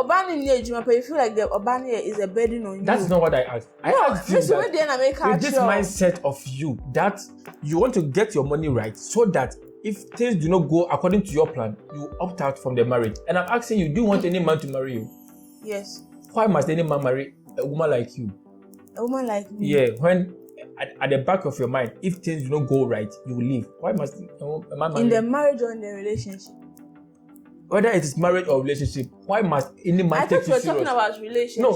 Speaker 1: you feel like the Obani is a burden on you.
Speaker 2: That's not what I asked. I asked you that with this mindset of you, that you want to get your money right, so that if things do not go according to your plan, you opt out from the marriage. And I'm asking you, do you want any man to marry you?
Speaker 1: Yes.
Speaker 2: Why must any man marry a woman like you.
Speaker 1: A woman like me.
Speaker 2: Yeah, when at the back of your mind, if things do not go right, you will leave. Why must a man marry?
Speaker 1: In the marriage or in the relationship?
Speaker 2: Whether it is marriage or relationship, why must any man take you serious?
Speaker 1: I thought you were talking about relationship.
Speaker 2: No,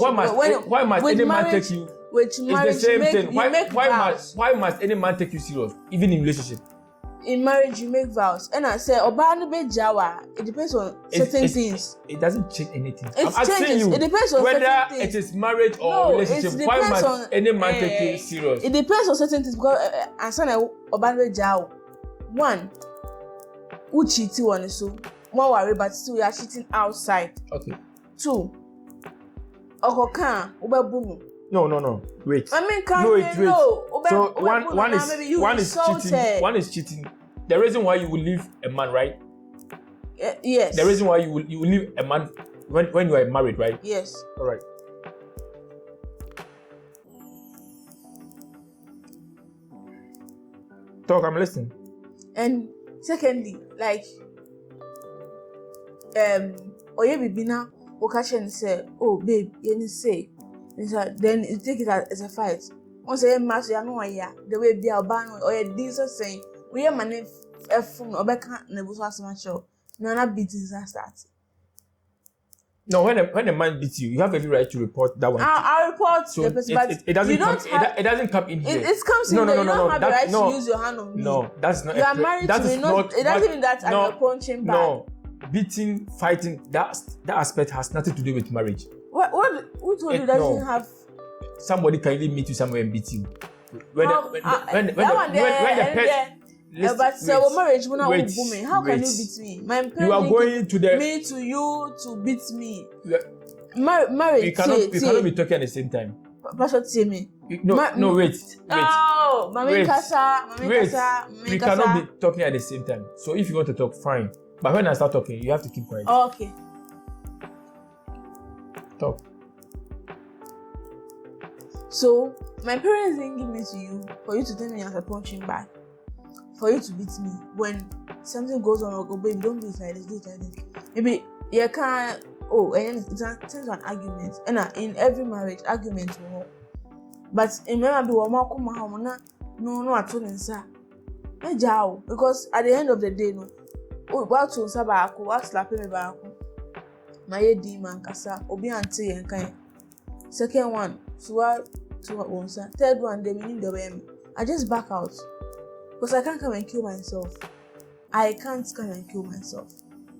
Speaker 2: why must any man take you?
Speaker 1: With marriage,
Speaker 2: it's the same thing.
Speaker 1: Why
Speaker 2: must any man take you serious, even in relationship?
Speaker 1: In marriage, you make vows, and I say, it depends on certain things.
Speaker 2: It doesn't change anything.
Speaker 1: It changes. It depends on
Speaker 2: whether
Speaker 1: certain things.
Speaker 2: it is marriage or relationship. Why must any man take you serious?
Speaker 1: It depends on certain things because one, who cheating on it, so more worry, but still you are cheating outside.
Speaker 2: Okay.
Speaker 1: Two,
Speaker 2: No. Wait.
Speaker 1: I mean,
Speaker 2: wait.
Speaker 1: No.
Speaker 2: So one is cheating. One is cheating. The reason why you will leave a man, right?
Speaker 1: Yes.
Speaker 2: The reason why you will leave a man when you are married, right?
Speaker 1: Yes.
Speaker 2: All right. Talk. I'm listening.
Speaker 1: And secondly, like, oye bibina, okashen say, oh babe, you say. Then you take it as a fight. Once a master, you know, the way be a ban or a diesel saying, we are money phone or back never was much show. No, not beating start.
Speaker 2: No, when a man beats you, you have every right to report that one.
Speaker 1: I report
Speaker 2: so
Speaker 1: the person, but
Speaker 2: it doesn't come in here.
Speaker 1: It comes in there. You don't have the right to use your hand on me.
Speaker 2: No, that's not.
Speaker 1: You are married to me. It doesn't mean that I'm punching back.
Speaker 2: No, beating, fighting, that aspect has nothing to do with marriage.
Speaker 1: Who told you doesn't have?
Speaker 2: Somebody can even meet you somewhere and beat you. When the
Speaker 1: but marriage will not booming. How can you beat me? My parents
Speaker 2: you are going to the
Speaker 1: me to you to beat me.
Speaker 2: Marriage. We cannot be talking at the same time.
Speaker 1: Pastor tell me.
Speaker 2: Wait.
Speaker 1: Oh, Mami Kasa.
Speaker 2: We cannot be talking at the same time. So if you want to talk, fine. But when I start talking, you have to keep quiet.
Speaker 1: Oh, okay.
Speaker 2: Talk.
Speaker 1: So my parents didn't give me to you for you to tell me as a punching bag, for you to beat me when something goes on or go, baby, don't do it like this, do it like this. Maybe you can't. Oh, and it's an argument, and in every marriage, arguments will help. But in maybe no, I told him, sir, because at the end of the day, no, what to sabako, what slapping me back. My demon kasa obi auntie and kind. Second one, third one, they mean the way I just back out because I can't come and kill myself.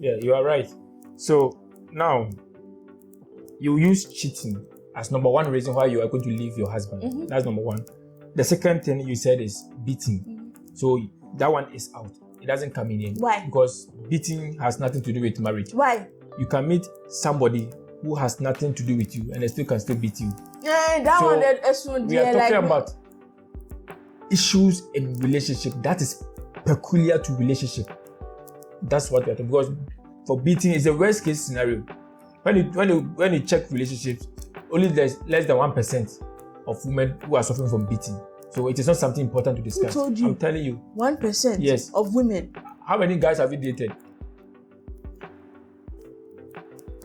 Speaker 2: Yeah, you are right. So now you use cheating as number one reason why you are going to leave your husband. Mm-hmm. That's number one. The second thing you said is beating. Mm-hmm. So that one is out. It doesn't come in here.
Speaker 1: Why?
Speaker 2: Because beating has nothing to do with marriage.
Speaker 1: Why?
Speaker 2: You can meet somebody who has nothing to do with you and they can still beat you.
Speaker 1: Yeah, that
Speaker 2: so
Speaker 1: one is no
Speaker 2: we are talking about issues in relationship that is peculiar to relationship. That's what we are talking about. Because for beating is the worst case scenario. When you check relationships, only there's less than 1% of women who are suffering from beating. So it is not something important to discuss.
Speaker 1: Who told you?
Speaker 2: I'm telling you.
Speaker 1: 1%
Speaker 2: yes.
Speaker 1: of women.
Speaker 2: How many guys have you dated?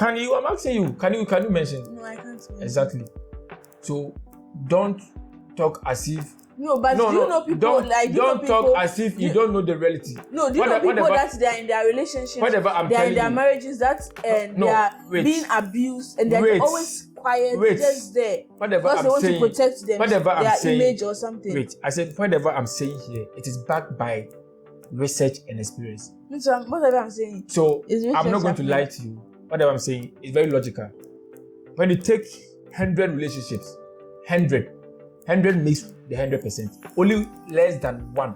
Speaker 2: I'm asking you, can you mention?
Speaker 1: No, I can't mention.
Speaker 2: Exactly. So don't talk as if
Speaker 1: you know people
Speaker 2: don't talk as if you don't know the reality.
Speaker 1: No, do you know people that they are in their relationships, they are in their marriages that they are being abused and they're always quiet, just there because they want to protect their image or something.
Speaker 2: Wait, I said whatever I'm saying here, it is backed by research and experience.
Speaker 1: So whatever I'm saying.
Speaker 2: So I'm not going to lie to you. Whatever I'm saying is very logical. When you take 100 relationships, 100 makes the 100%. Only less than 1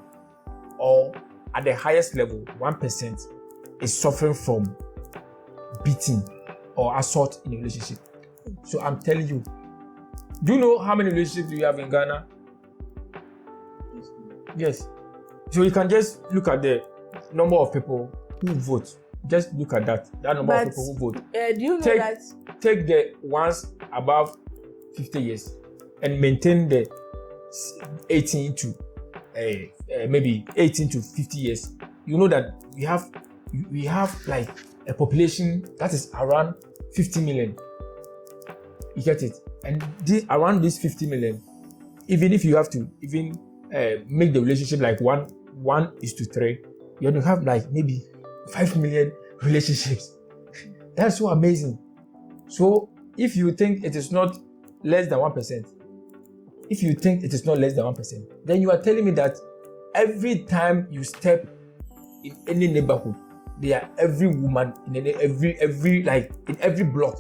Speaker 2: or at the highest level, 1% is suffering from beating or assault in a relationship. So I'm telling you, do you know how many relationships you have in Ghana? Yes. So you can just look at the number of people who vote. Just look at that number of people who vote.
Speaker 1: Do you know that?
Speaker 2: Take the ones above 50 years and maintain the 18 to maybe 18 to 50 years. You know that we have like a population that is around 50 million. You get it? And around this 50 million, even if you have to make the relationship like 1:3, you're going to have like maybe 5 million relationships. That's so amazing. So if you think it is not less than 1%, then you are telling me that every time you step in any neighborhood, there are every woman in every block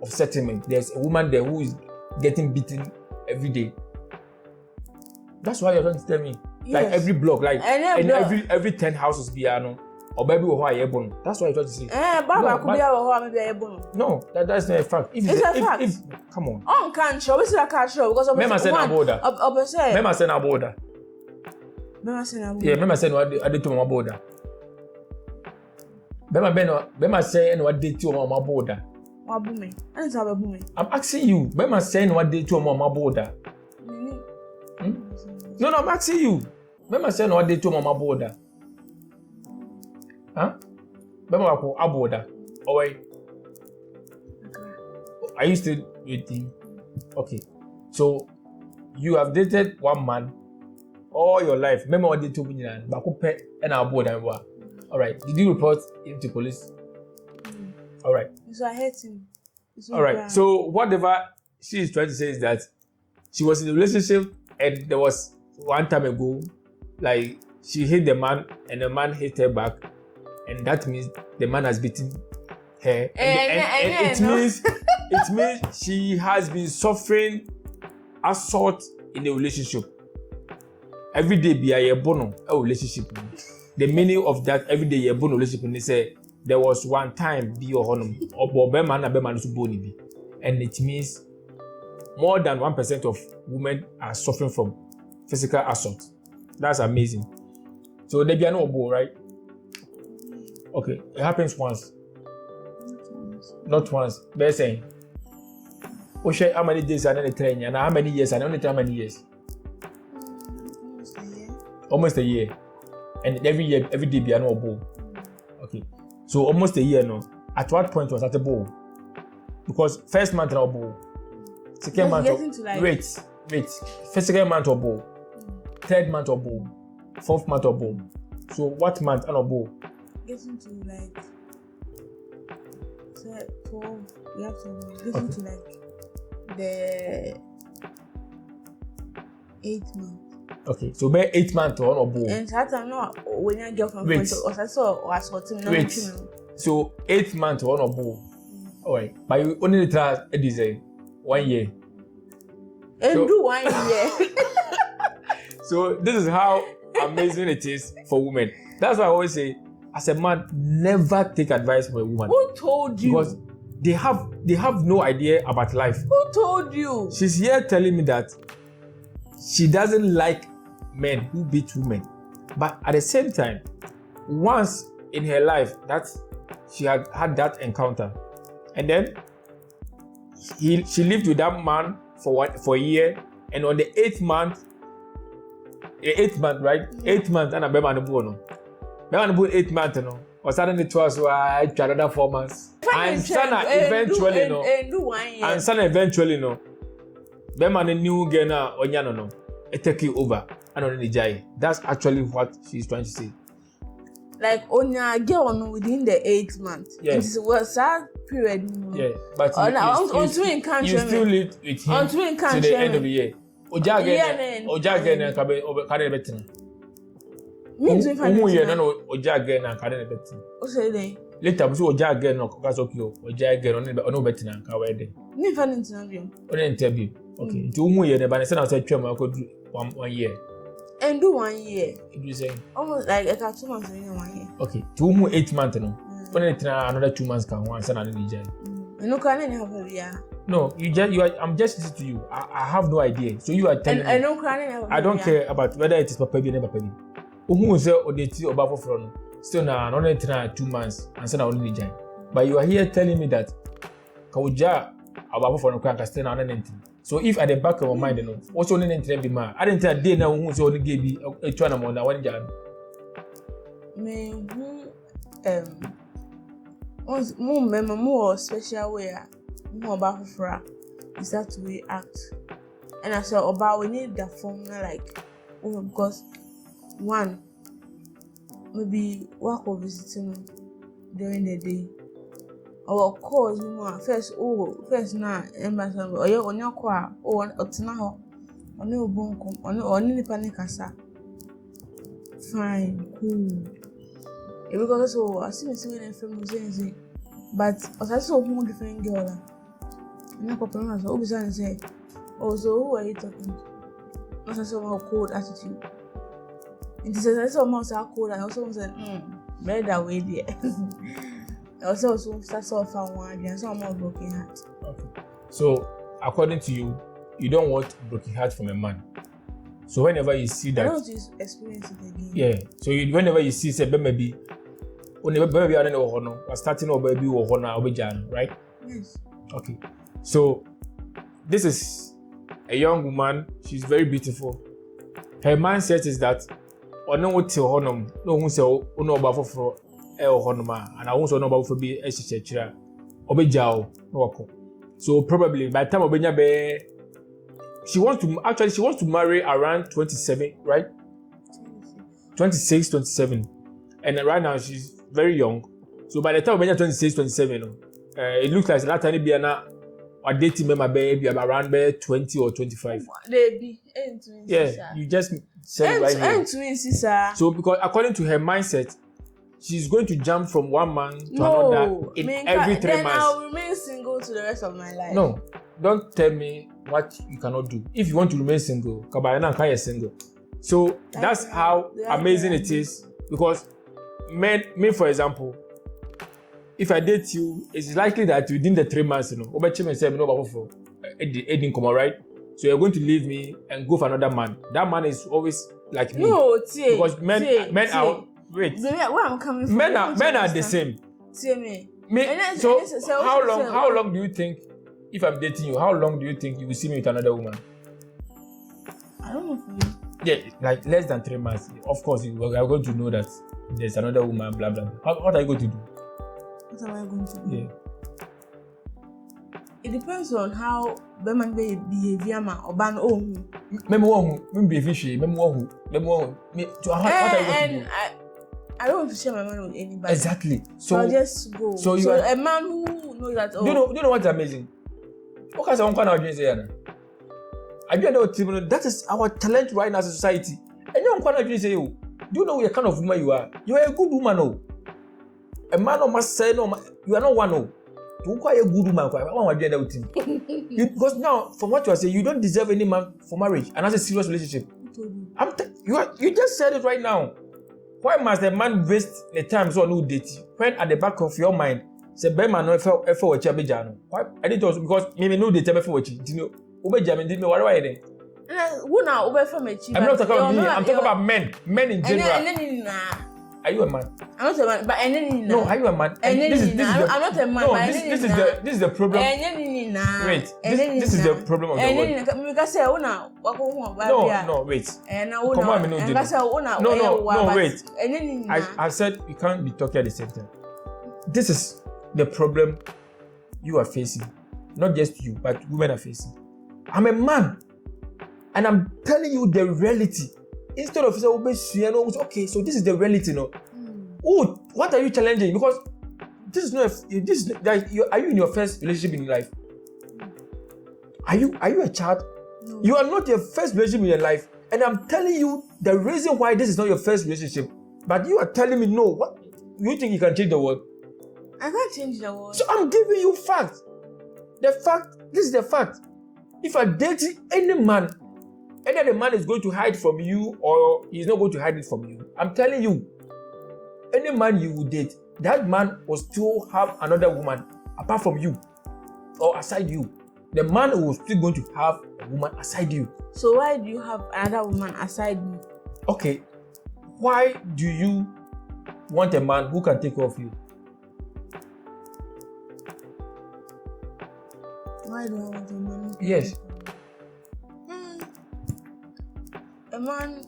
Speaker 2: of settlement, there's a woman there who is getting beaten every day. That's why you're trying to tell me. Yes. Like every block, like and every 10 houses piano or baby or that's what you're trying to say. No, that's not a fact. It's a fact. If come on.
Speaker 1: On can't show. It's like a show because
Speaker 2: Mema say na border.
Speaker 1: Mema
Speaker 2: say na border. Yeah, Mema say no I did to my border. Mema say no I did to my border. I'm asking you. Mema say no I did to my border. No, I'm asking you. Mema say no I did to my border. Huh? Mema ko aboda. Oway. Are you still with him? Okay. So you have dated one man all your life. Mema what did to me and bakupe and aboda. All right. Did you report him to police? All right.
Speaker 1: So I hate him.
Speaker 2: All right. Bad. So whatever she is trying to say is that she was in a relationship and there was one time ago, like she hit the man and the man hit her back, and that means the man has beaten her. And it means she has been suffering assault in the relationship. Every day be a bono a relationship. The meaning of that every day a bono relationship, and they say there was one time be your honor or be man to boni be, and it means more than 1% of women are suffering from physical assault. That's amazing. So there be no boy, right? Okay, it happens once. Not once. They're saying, "Oshe, how many days are in the train? And how many years? And only how many years? Almost a year. And every day be no boy. Okay, so almost a year now. At what point was that a boy? Because first month no boy. Second month wait. Second month or bow, third month or bow, fourth month or bow. So what month and or bow?
Speaker 1: Getting to like 12. We have to getting to like the 8th month.
Speaker 2: Okay, so by 8 months or bow.
Speaker 1: And that time no when your girlfriend went to us, I saw or assaulting no.
Speaker 2: So 8 months or bow. Alright, but you only try a design 1 year.
Speaker 1: And so, do 1 year.
Speaker 2: So this is how amazing it is for women. That's why I always say, as a man, never take advice from a woman.
Speaker 1: Who told you?
Speaker 2: Because they have no idea about life.
Speaker 1: Who told you?
Speaker 2: She's here telling me that she doesn't like men who beat women. But at the same time, once in her life that she had that encounter, and then she lived with that man for a year, and on the 8th month, right? 8th month, and I be man no. Be man 8th month no. Or suddenly it was I tried another 4 months. And sana eventually no.
Speaker 1: And do 1 year.
Speaker 2: And sana eventually no. Be man new girl na onya no. It take you over. And on the jai. That's actually what she's trying to say.
Speaker 1: Like onya girl no within the 8th month.
Speaker 2: Yes.
Speaker 1: It was that period.
Speaker 2: Yeah, but you still lived with him to the end of the year. Oja again na kabe betina.
Speaker 1: Means we find
Speaker 2: year no oja again na kabe betina.
Speaker 1: O say dey.
Speaker 2: Later so oja again no kaso kio. Oja again no betina ka we dey.
Speaker 1: Me find interview.
Speaker 2: On interview. Okay. Nti umu year na ba na say na say twem ko 1 year.
Speaker 1: And do 1 year.
Speaker 2: You say
Speaker 1: almost like a 2 months in 1 year.
Speaker 2: Okay. To umu 8 months no. Only another 2 months can one sana ni jai.
Speaker 1: No can any have a
Speaker 2: No, I'm just listening to you. I have no idea. So you are telling me.
Speaker 1: I don't care.
Speaker 2: I don't care about whether it is Papa B or Papa B. Who say odeti oba for still na only 2 months and sana only jai. But you are here telling me that kauja oba for no can still na only. So if at the back of my mind no, what's only entering be ma. I didn't tell day now who say only give me a twana mo na one jam.
Speaker 1: Me more special way more about for is that the way you act. And I said, but we need the formula, like, because one, maybe work or visiting during the day. Or cause more first now, embassy, or you're on your car, or Otinaho, or no bonkum, or any panicasa. Fine, cool. Because so I see me saying from but I saw more different girl. And I papa was always say, oh, so who are you talking to? Not so cold attitude. And he says, I saw more so cold, and also said, better that way there. I also found one, and some more broken heart.
Speaker 2: Okay. So, according to you, you don't want broken heart from a man. So whenever you see that,
Speaker 1: I don't want to experience it again.
Speaker 2: Yeah. So whenever you see, say, maybe, maybe I don't know, or starting or baby or right?
Speaker 1: Yes.
Speaker 2: Okay. So this is a young woman. She's very beautiful. Her mindset is that, no one tell honum, no one say, no about for honoma, and I also know about for be a chicha, obejao, no. So probably by the time obenya be. She wants to marry around 27, right? 26, 27. And right now she's very young. So by the time we're 26, 27, it looks like that time or dating my baby around 20 or 25.
Speaker 1: Baby,
Speaker 2: yeah, you just said right here. So because according to her mindset, she's going to jump from one man to another in every 3 months.
Speaker 1: Then I'll remain single to the rest of my life.
Speaker 2: No, don't tell me what you cannot do. If you want to remain single, Kabayana can be single. So that's how amazing it is. Because me, for example, if I date you, it's likely that within the 3 months, right? So you're going to leave me and go for another man. That man is always like me.
Speaker 1: No,
Speaker 2: because men are wait.
Speaker 1: Where I'm coming from?
Speaker 2: Men are the same. So how long do you think? If I'm dating you, how long do you think you will see me with another woman?
Speaker 1: I don't know for you.
Speaker 2: Yeah, like less than 3 months. Of course, you are going to know that there's another woman, blah, blah, blah. What are you going to do?
Speaker 1: What am I going to do?
Speaker 2: Yeah.
Speaker 1: It depends on how women behavior or ban I don't want to share my mind with anybody.
Speaker 2: Exactly.
Speaker 1: So I'll just go. So a man who knows that.
Speaker 2: Do you know what's amazing? What kind of that is our talent right now as a society. And do you know what kind of woman you are? You are a good woman, no. A man must say no. You are not one, no. You are a good woman. Because now, from what you are saying, you don't deserve any man for marriage and that's a serious relationship. You just said it right now. Why must a man waste the time so no date when at the back of your mind say be man no ever watch abejano? Why? I did also because me no date ever watch. You know, obejame did me why then?
Speaker 1: Who now over from me?
Speaker 2: I'm not talking about me. I'm talking about men in general. Are you a man?
Speaker 1: I'm not a man, but
Speaker 2: no, are you a man?
Speaker 1: I'm not a man.
Speaker 2: No, this is the problem. Wait, this is the problem of the world. No, wait. Come on, no, wait. I said you can't be talking at the same time. This is the problem you are facing. Not just you, but women are facing. I'm a man, and I'm telling you the reality. Instead of saying, okay, so this is the reality, no. Oh, what are you challenging? Because this is not. Are you in your first relationship in your life? Are you a child? No. You are not your first relationship in your life, and I'm telling you the reason why this is not your first relationship. But you are telling me no. What you think you can change the world?
Speaker 1: I can't change the world.
Speaker 2: So I'm giving you facts. This is the fact. If I date any man, either the man is going to hide from you or he's not going to hide it from you. I'm telling you, any man you will date, that man will still have another woman apart from you or aside you. The man will still going to have a woman aside you.
Speaker 1: So why do you have another woman aside me?
Speaker 2: Okay, why do you want a man who can take care of you?
Speaker 1: Why do I want a man?
Speaker 2: Yes.
Speaker 1: A man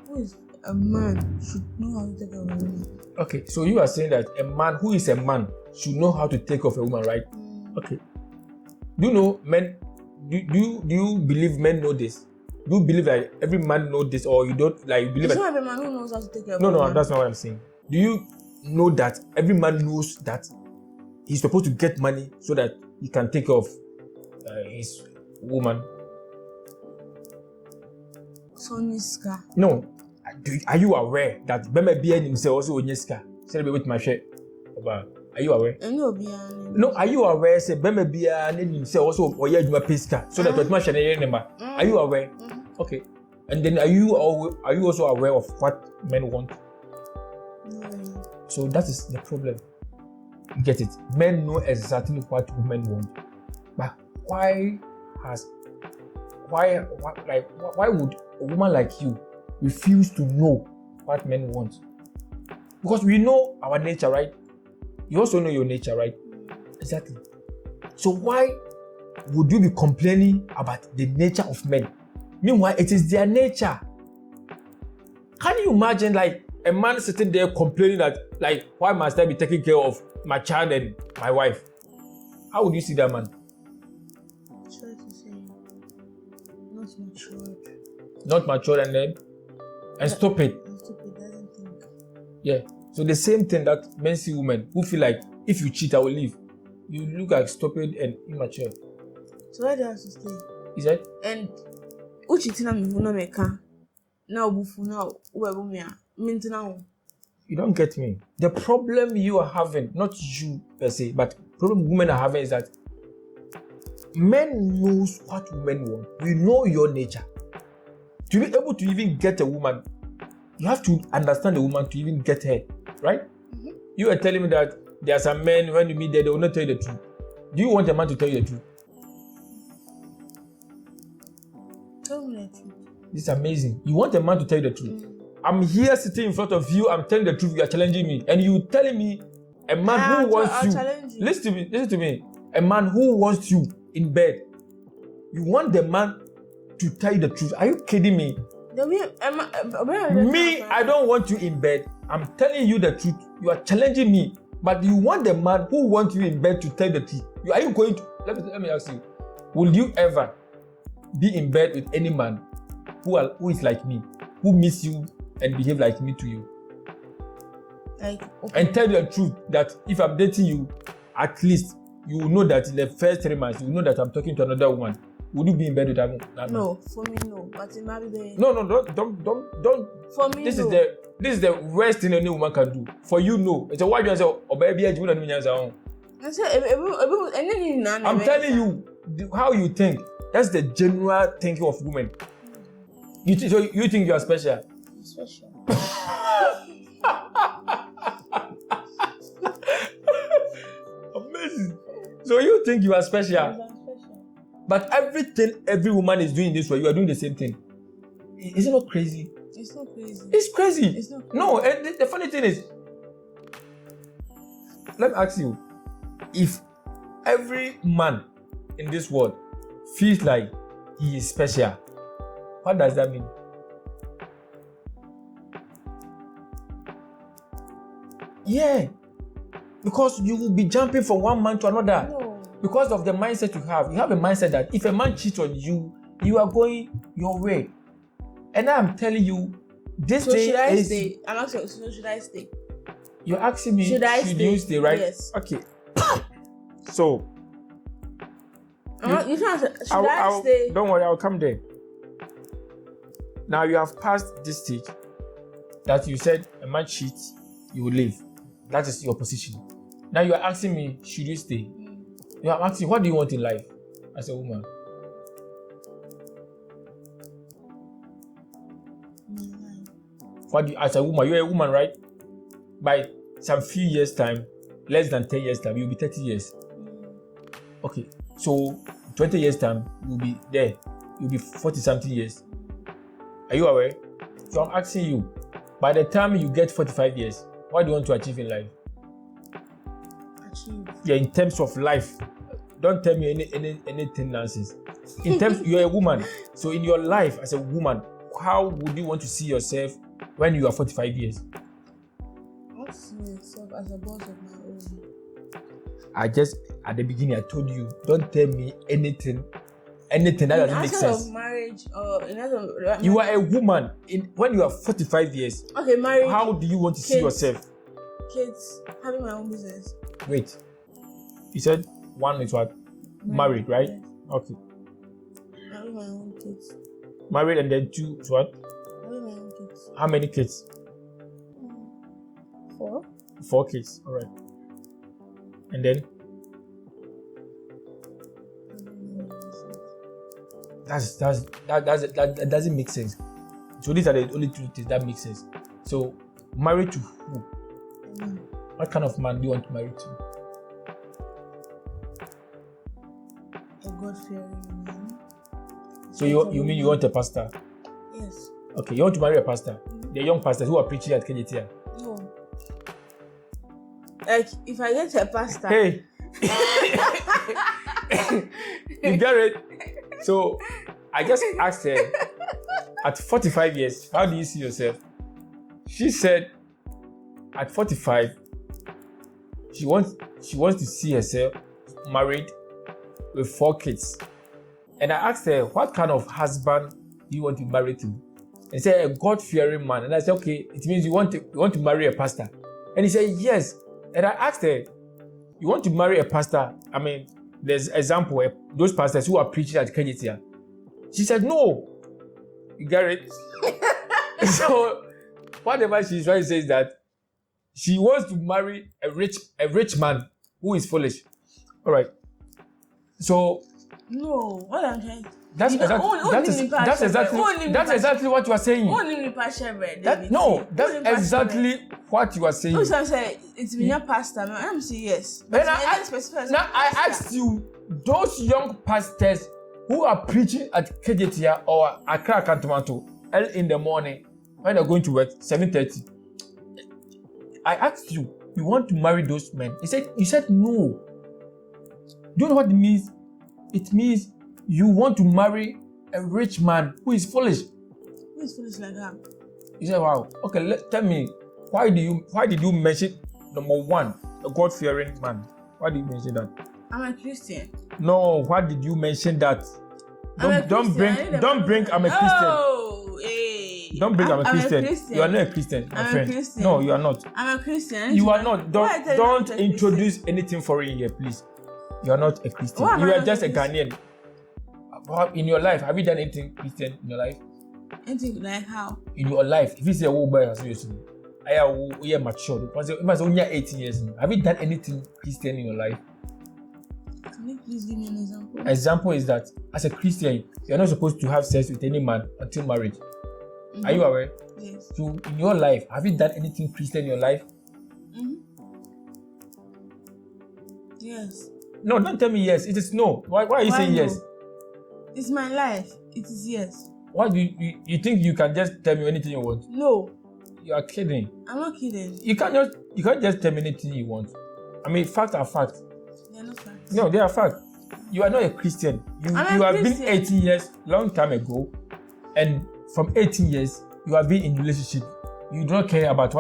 Speaker 1: who is a man should know how to take care of a woman.
Speaker 2: Okay, so you are saying that a man who is a man should know how to take care of a woman, right? Okay. Do you know men do you believe men know this? Do you believe that every man knows this, or you don't like believe?
Speaker 1: It's not every man who knows how to take care of
Speaker 2: No,
Speaker 1: woman.
Speaker 2: that's not what I'm saying. Do you know that every man knows that he's supposed to get money so that he can take care of his woman?
Speaker 1: Soniska.
Speaker 2: No. Are you aware that Bema Bien himself also Onyeska? Celebrate with my share. Are you aware? No, are you aware? Say Bema Bien himself also Oyejuma Pesca so that my share number. Are you aware? Okay. And then are you also aware of what men want?
Speaker 1: No.
Speaker 2: So that is the problem. You get it? Men know exactly what women want. But why would a woman like you refuse to know what men want? Because we know our nature, right? You also know your nature, right? Exactly. So why would you be complaining about the nature of men? Meanwhile, it is their nature. Can you imagine like a man sitting there complaining that like, why must I be taking care of my child and my wife? How would you see that man?
Speaker 1: Try to say not matured.
Speaker 2: Not matured and stupid.
Speaker 1: Stupid, doesn't think.
Speaker 2: Yeah. So the same thing that men see women who feel like if you cheat, I will leave. You look like stupid and immature.
Speaker 1: So why do you have to stay?
Speaker 2: Is that?
Speaker 1: And who cheating on me who no make now bufu now who me now.
Speaker 2: You don't get me. The problem you are having, not you per se, but problem women are having is that men knows what women want. We know your nature. To be able to even get a woman, you have to understand the woman to even get her, right? Mm-hmm. You are telling me that there are some men, when you meet them, they will not tell you the truth. Do you want a man to tell you the truth?
Speaker 1: Tell me the truth.
Speaker 2: This is amazing. You want a man to tell you the truth. I'm here sitting in front of you, I'm telling the truth, you are challenging me. And you telling me a man who wants you. Listen to me. A man who wants you in bed. You want the man to tell you the truth. Are you kidding me? Me, I don't want you in bed. I'm telling you the truth. You are challenging me. But you want the man who wants you in bed to tell the truth. Are you going to... Let me ask you. Will you ever be in bed with any man who is like me? Who miss you and behave like me to you?
Speaker 1: Okay.
Speaker 2: And tell you the truth that if I'm dating you, at least you will know that in the first 3 months, you will know that I'm talking to another woman. Would you be in bed with that man?
Speaker 1: No, for me, no. But it might be the...
Speaker 2: No, don't. For me, this is the worst thing any woman can do. For you, no. It's a why you say, oh baby, I'm telling you how you think. That's the general thinking of women. You think you are special?
Speaker 1: Special.
Speaker 2: Amazing. So you think you are special? But everything every woman is doing this way, you are doing the same thing. Is it not crazy?
Speaker 1: It's not crazy.
Speaker 2: It's crazy.
Speaker 1: It's not crazy.
Speaker 2: No, and the funny thing is, let me ask you, if every man in this world feels like he is special, what does that mean? Yeah, because you will be jumping from one man to another.
Speaker 1: No.
Speaker 2: Because of the mindset you have. You have a mindset that if a man cheats on you, you are going your way. And I'm telling you, this
Speaker 1: so
Speaker 2: thing
Speaker 1: should I
Speaker 2: is...
Speaker 1: stay? I'm asking, so should I stay?
Speaker 2: You're asking me, should you stay, right?
Speaker 1: Yes.
Speaker 2: Okay. So...
Speaker 1: you can't say, should I stay?
Speaker 2: Don't worry, I'll come there. Now you have passed this stage that you said a man cheats, you will leave. That is your position. Now you are asking me, should you stay? You are asking, what do you want in life as a woman? As a woman, you're a woman, right? By some few years' time, less than 10 years' time, you'll be 30 years. Okay, so 20 years' time, you'll be there. You'll be 40-something years. Are you aware? So I'm asking you, by the time you get 45 years, what do you want to achieve in life? Yeah, in terms of life. Don't tell me anything nonsense. In terms, you're a woman. So in your life as a woman, how would you want to see yourself when you are 45 years?
Speaker 1: I want to see myself as a boss of my own.
Speaker 2: At the beginning, I told you, don't tell me anything anything that doesn't
Speaker 1: in
Speaker 2: make
Speaker 1: aspect
Speaker 2: sense.
Speaker 1: of marriage or in aspect of
Speaker 2: You are a woman when you are 45 years.
Speaker 1: okay, marriage.
Speaker 2: How do you want to see
Speaker 1: kids,
Speaker 2: yourself?
Speaker 1: Kids, having my own business.
Speaker 2: Wait, you said one is what? Married, right?
Speaker 1: Yes.
Speaker 2: Okay.
Speaker 1: Having my own kids.
Speaker 2: Married, and then 2 is what?
Speaker 1: Having my own kids.
Speaker 2: How many kids?
Speaker 1: 4.
Speaker 2: 4 kids. All right. And then that doesn't make sense. So these are the only 2 things that make sense. So married to who? What kind of man do you want to marry to?
Speaker 1: A God-fearing man.
Speaker 2: So you mean you want a pastor?
Speaker 1: Yes.
Speaker 2: Okay, you want to marry a pastor? The young pastors who are preaching at KJTR.
Speaker 1: No. Like if I get a pastor.
Speaker 2: Hey. You get it? So I just asked her, at 45 years, how do you see yourself? She said at 45, she wants to see herself married with 4 kids. And I asked her, what kind of husband do you want to marry to? And she said, a God-fearing man. And I said, okay, it means you want to marry a pastor. And he said, yes. And I asked her, you want to marry a pastor? I mean, there's example, those pastors who are preaching at KJTR. She said, no. You get it? So, whatever she's trying to say is that she wants to marry a rich man who is foolish. All right. So,
Speaker 1: no, what I'm trying.
Speaker 2: That's exactly what you are saying. That's exactly what you are saying.
Speaker 1: No, so I'm saying it's been a pastor. I'm saying yes.
Speaker 2: But I asked you, those young pastors who are preaching at KJTR or Accra Cantonmental early in the morning when they're going to work 7:30. I asked you, you want to marry those men? You said no. Do you know what it means? It means you want to marry a rich man who is foolish.
Speaker 1: Who is foolish like that?
Speaker 2: You said, wow. Okay, tell me, why did you mention number 1, a God-fearing man? Why did you mention that?
Speaker 1: I'm a Christian.
Speaker 2: No, why did you mention that? Don't bring I'm a Christian.
Speaker 1: Oh, hey.
Speaker 2: Don't bring I'm a Christian. You are not a Christian, my friend.
Speaker 1: Christian.
Speaker 2: No, you are not.
Speaker 1: I'm a Christian.
Speaker 2: You are not. Don't introduce anything foreign here, please. You are not a Christian. You are just a Ghanaian. In your life, have you done anything Christian in your life?
Speaker 1: Anything like how?
Speaker 2: In your life, if you say, oh boy, I am mature. You must only 18 years. Have you done anything Christian in your life?
Speaker 1: Can you please give me an example?
Speaker 2: Example is that as a Christian, you are not supposed to have sex with any man until marriage.
Speaker 1: Mm-hmm.
Speaker 2: Are you aware?
Speaker 1: Yes.
Speaker 2: So in your life, have you done anything Christian in your life?
Speaker 1: Mm-hmm. Yes.
Speaker 2: No, don't tell me yes. It is no. Why are you saying
Speaker 1: no?
Speaker 2: Yes?
Speaker 1: It's my life. It is yes.
Speaker 2: Why do you think you can just tell me anything you want?
Speaker 1: No.
Speaker 2: You are kidding.
Speaker 1: I'm not kidding.
Speaker 2: You can't just tell me anything you want. I mean, facts are facts.
Speaker 1: They are not facts.
Speaker 2: No, they are facts. You are not a Christian. You have been 18 years, long time ago, and from 18 years you have been in relationship. You don't care about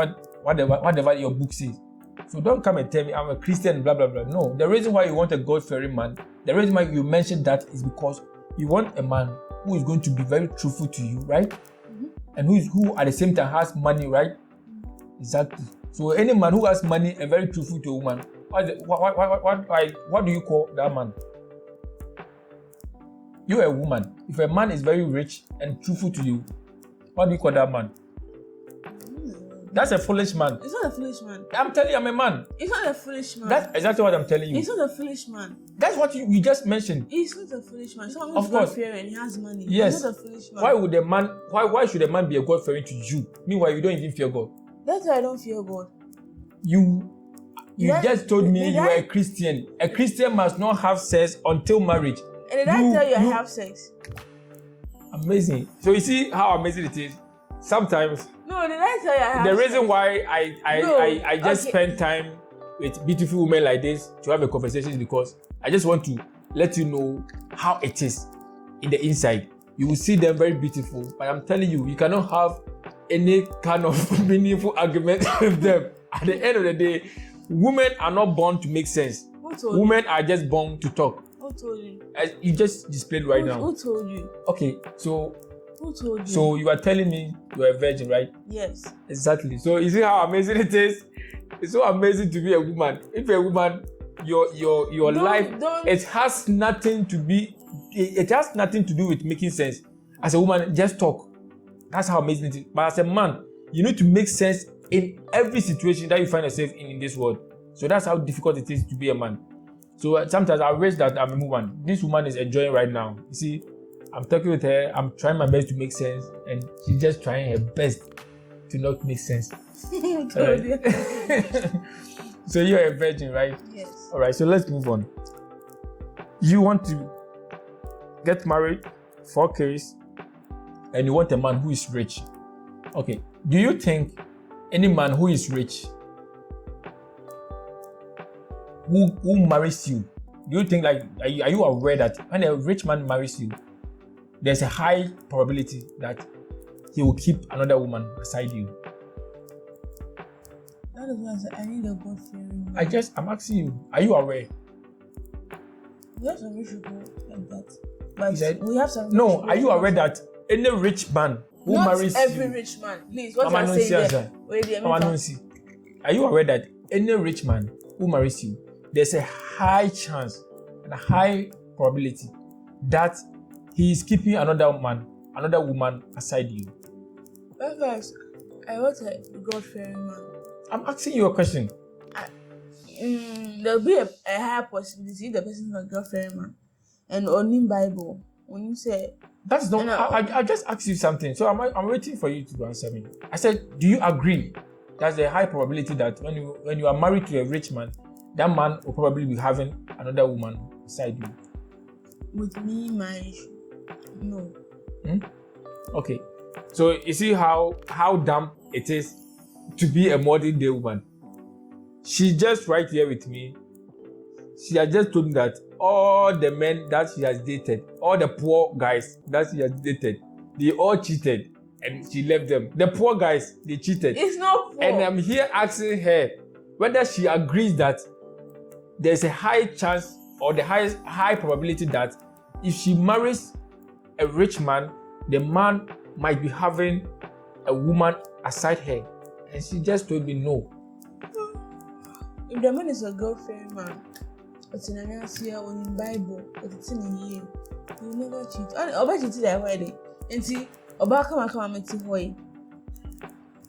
Speaker 2: whatever your book says. So don't come and tell me I'm a Christian, blah blah blah. No, the reason why you want a God-fearing man, the reason why you mentioned that is because you want a man who is going to be very truthful to you, right?
Speaker 1: Mm-hmm.
Speaker 2: And who at the same time has money, right? Mm-hmm. Exactly. So any man who has money and very truthful to a woman, what do you call that man? You're a woman. If a man is very rich and truthful to you, what do you call that man? That's a foolish man.
Speaker 1: It's not a foolish man.
Speaker 2: I'm telling you, I'm a man.
Speaker 1: It's not a foolish man.
Speaker 2: That's exactly what I'm telling you.
Speaker 1: It's not a foolish man.
Speaker 2: That's what you just mentioned.
Speaker 1: It's not a foolish man. Someone
Speaker 2: who's
Speaker 1: God-fearing and he has money.
Speaker 2: Yes.
Speaker 1: It's not a foolish man.
Speaker 2: Why should a man be a God-fearing to you? Meanwhile, you don't even fear God.
Speaker 1: That's why I don't fear God.
Speaker 2: You just told me you were a Christian. A Christian must not have sex until marriage.
Speaker 1: And did I tell you I have sex?
Speaker 2: Amazing. So you see how amazing it is? Sometimes.
Speaker 1: No, did I tell you I have
Speaker 2: the reason why I just spend time with beautiful women like this to have a conversation is because I just want to let you know how it is in the inside. You will see them very beautiful, but I'm telling you, you cannot have any kind of meaningful argument with them. At the end of the day, women are not born to make sense. Women are just born to talk.
Speaker 1: Who told you?
Speaker 2: You just displayed right now.
Speaker 1: Who told you?
Speaker 2: Okay, so
Speaker 1: Who told you?
Speaker 2: so you are telling me you are a virgin, right?
Speaker 1: Yes.
Speaker 2: Exactly. So you see how amazing it is? It's so amazing to be a woman. If a woman, your life, it has nothing to be. It has nothing to do with making sense. As a woman, just talk. That's how amazing it is. But as a man, you need to make sense in every situation that you find yourself in this world. So that's how difficult it is to be a man. So sometimes I wish that I'm a woman. This woman is enjoying right now. You see, I'm talking with her. I'm trying my best to make sense, and she's just trying her best to not make sense. Right? So you're a virgin, right?
Speaker 1: Yes.
Speaker 2: All right. So let's move on. You want to get married, 4 kids, and you want a man who is rich. Okay. Do you think any man who is rich, who marries you, do you think are you aware that when a rich man marries you, there's a high probability that he will keep another woman beside you?
Speaker 1: That is why I said I need a God-fearing man.
Speaker 2: I'm asking you, are you aware?
Speaker 1: We have some rich people like that. But
Speaker 2: said,
Speaker 1: we have some rich
Speaker 2: no,
Speaker 1: people
Speaker 2: are you aware that any rich man who marries
Speaker 1: not every
Speaker 2: you,
Speaker 1: rich man, please, what you're saying there?
Speaker 2: Are you aware that any rich man who marries you, there's a high chance and a high probability that he is keeping another woman aside you?
Speaker 1: First, I want a God-fearing man.
Speaker 2: I'm asking you a question.
Speaker 1: There'll be a higher possibility if the person is a God-fearing man. And only Bible, when you say
Speaker 2: that's not. I just asked you something, so I'm waiting for you to answer me. I said, do you agree there's a high probability that when you are married to a rich man, that man will probably be having another woman beside you?
Speaker 1: With me, no.
Speaker 2: Okay, so you see how dumb it is to be a modern day woman. She just right here with me. She has just told me that all the men that she has dated, all the poor guys that she has dated, they all cheated and she left them. The poor guys, they cheated.
Speaker 1: It's not poor.
Speaker 2: And I'm here asking her whether she agrees that there's a high chance or the high probability that if she marries a rich man, the man might be having a woman aside her. And she just told me no.
Speaker 1: If the man is a God-fearing man, it's in the Bible, it's in the year, he will never cheat. Oba cheat that way. And see, Oba come and see why.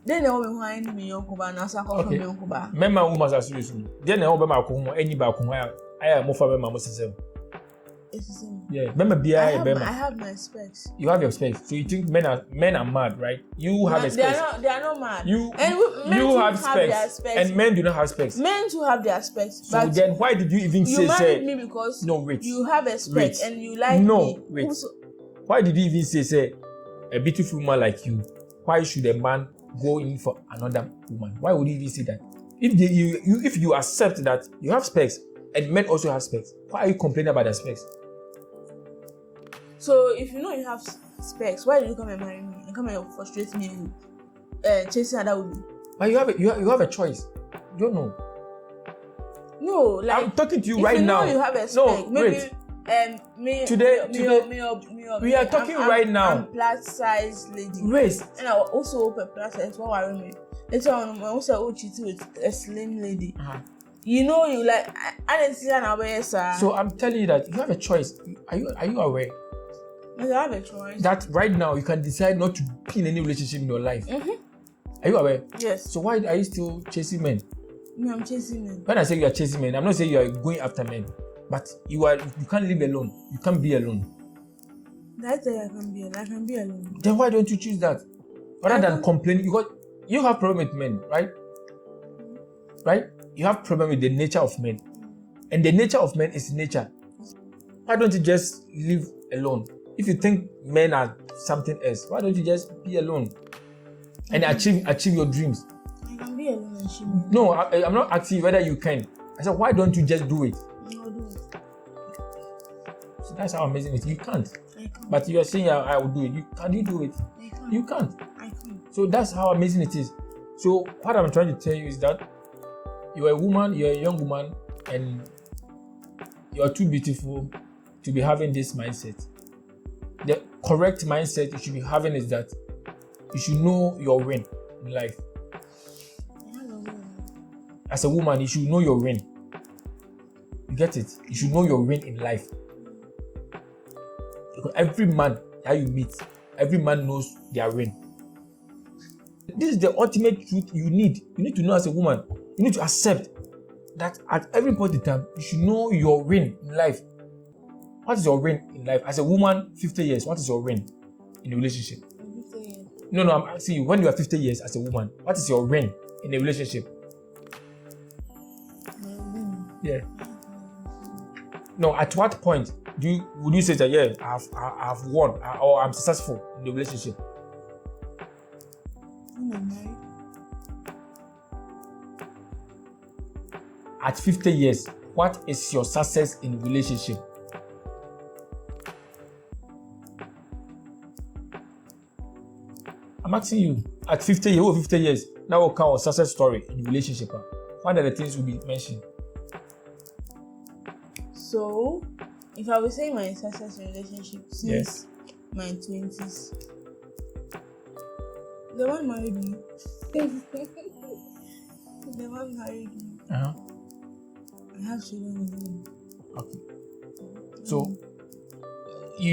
Speaker 1: Then the woman who I need me yokuba na sa ko from yokuba.
Speaker 2: Memma woman are seriously. Then the woman ma ko ho any ba ko ho I am more for memma mo sesem.
Speaker 1: It's the same.
Speaker 2: Yeah, memma bia
Speaker 1: I have my specs.
Speaker 2: You have your specs. So you think men are mad, right? You have a specs.
Speaker 1: They are not mad.
Speaker 2: You have specs. And men do not have specs.
Speaker 1: Men too have their specs.
Speaker 2: So then why did you even say
Speaker 1: you married me because you have a spec and you like me.
Speaker 2: Wait. Why did you even say a beautiful woman like you? Why should a man go in for another woman? Why would you even say that? If you accept that you have specs and men also have specs, why are you complaining about the specs?
Speaker 1: So if you know you have specs, why did you come and marry me and come and frustrate me with chasing another woman?
Speaker 2: But you have a choice. You don't know.
Speaker 1: No, like
Speaker 2: I'm talking to you right now.
Speaker 1: You have a spec.
Speaker 2: No,
Speaker 1: maybe
Speaker 2: today we are talking right now.
Speaker 1: I'm plus size lady.
Speaker 2: Wait.
Speaker 1: And I also hope a plus size. What worry me? Later on, I also cheat with a slim lady. You know, you like I didn't see an aware, sir.
Speaker 2: So I'm telling you that you have a choice. Are you aware?
Speaker 1: Yes, I have a choice.
Speaker 2: That right now you can decide not to be in any relationship in your life. Are you aware?
Speaker 1: Yes.
Speaker 2: So why are you still chasing men?
Speaker 1: Me, I'm chasing men.
Speaker 2: When I say you are chasing men, I'm not saying you are going after men, but you can't live alone. You can't be alone.
Speaker 1: That's why I can be alone.
Speaker 2: Then why don't you choose that? Rather than complaining, because you have problem with men, right? Right? You have problem with the nature of men. And the nature of men is nature. Why don't you just live alone? If you think men are something else, why don't you just be alone and achieve your dreams?
Speaker 1: I can be alone and achieve.
Speaker 2: No, I'm not asking you whether you can. I said, why don't you just do it?
Speaker 1: I'll do it.
Speaker 2: So that's how amazing it is. You can't.
Speaker 1: I can't.
Speaker 2: But you are saying I will do it. Can you do it?
Speaker 1: I can't.
Speaker 2: You can't.
Speaker 1: I can't.
Speaker 2: So that's how amazing it is. So what I'm trying to tell you is that you're a woman, you're a young woman, and you're too beautiful to be having this mindset. The correct mindset you should be having is that you should know your win in life. As a woman, you should know your win. You get it? You should know your win in life. Because every man that you meet, every man knows their win. This is the ultimate truth you need. You need to know as a woman. You need to accept that at every point in time, you should know your win in life. What is your win in life? As a woman, 50 years, what is your win in a relationship?
Speaker 1: 50 years.
Speaker 2: No, I'm asking you, when you are 50 years as a woman, what is your win in a relationship? Yeah. No, at what point would you say that, yeah, I've won or I'm successful in the relationship?
Speaker 1: When I'm married.
Speaker 2: At 50 years, what is your success in relationship? I'm asking you, at 50 years, now will count a success story in relationship. What are the things will be mentioned?
Speaker 1: So, if I was saying my success in relationship since my 20s, the one married me. The one married me.
Speaker 2: Uh-huh.
Speaker 1: I have children with him.
Speaker 2: Okay. So, do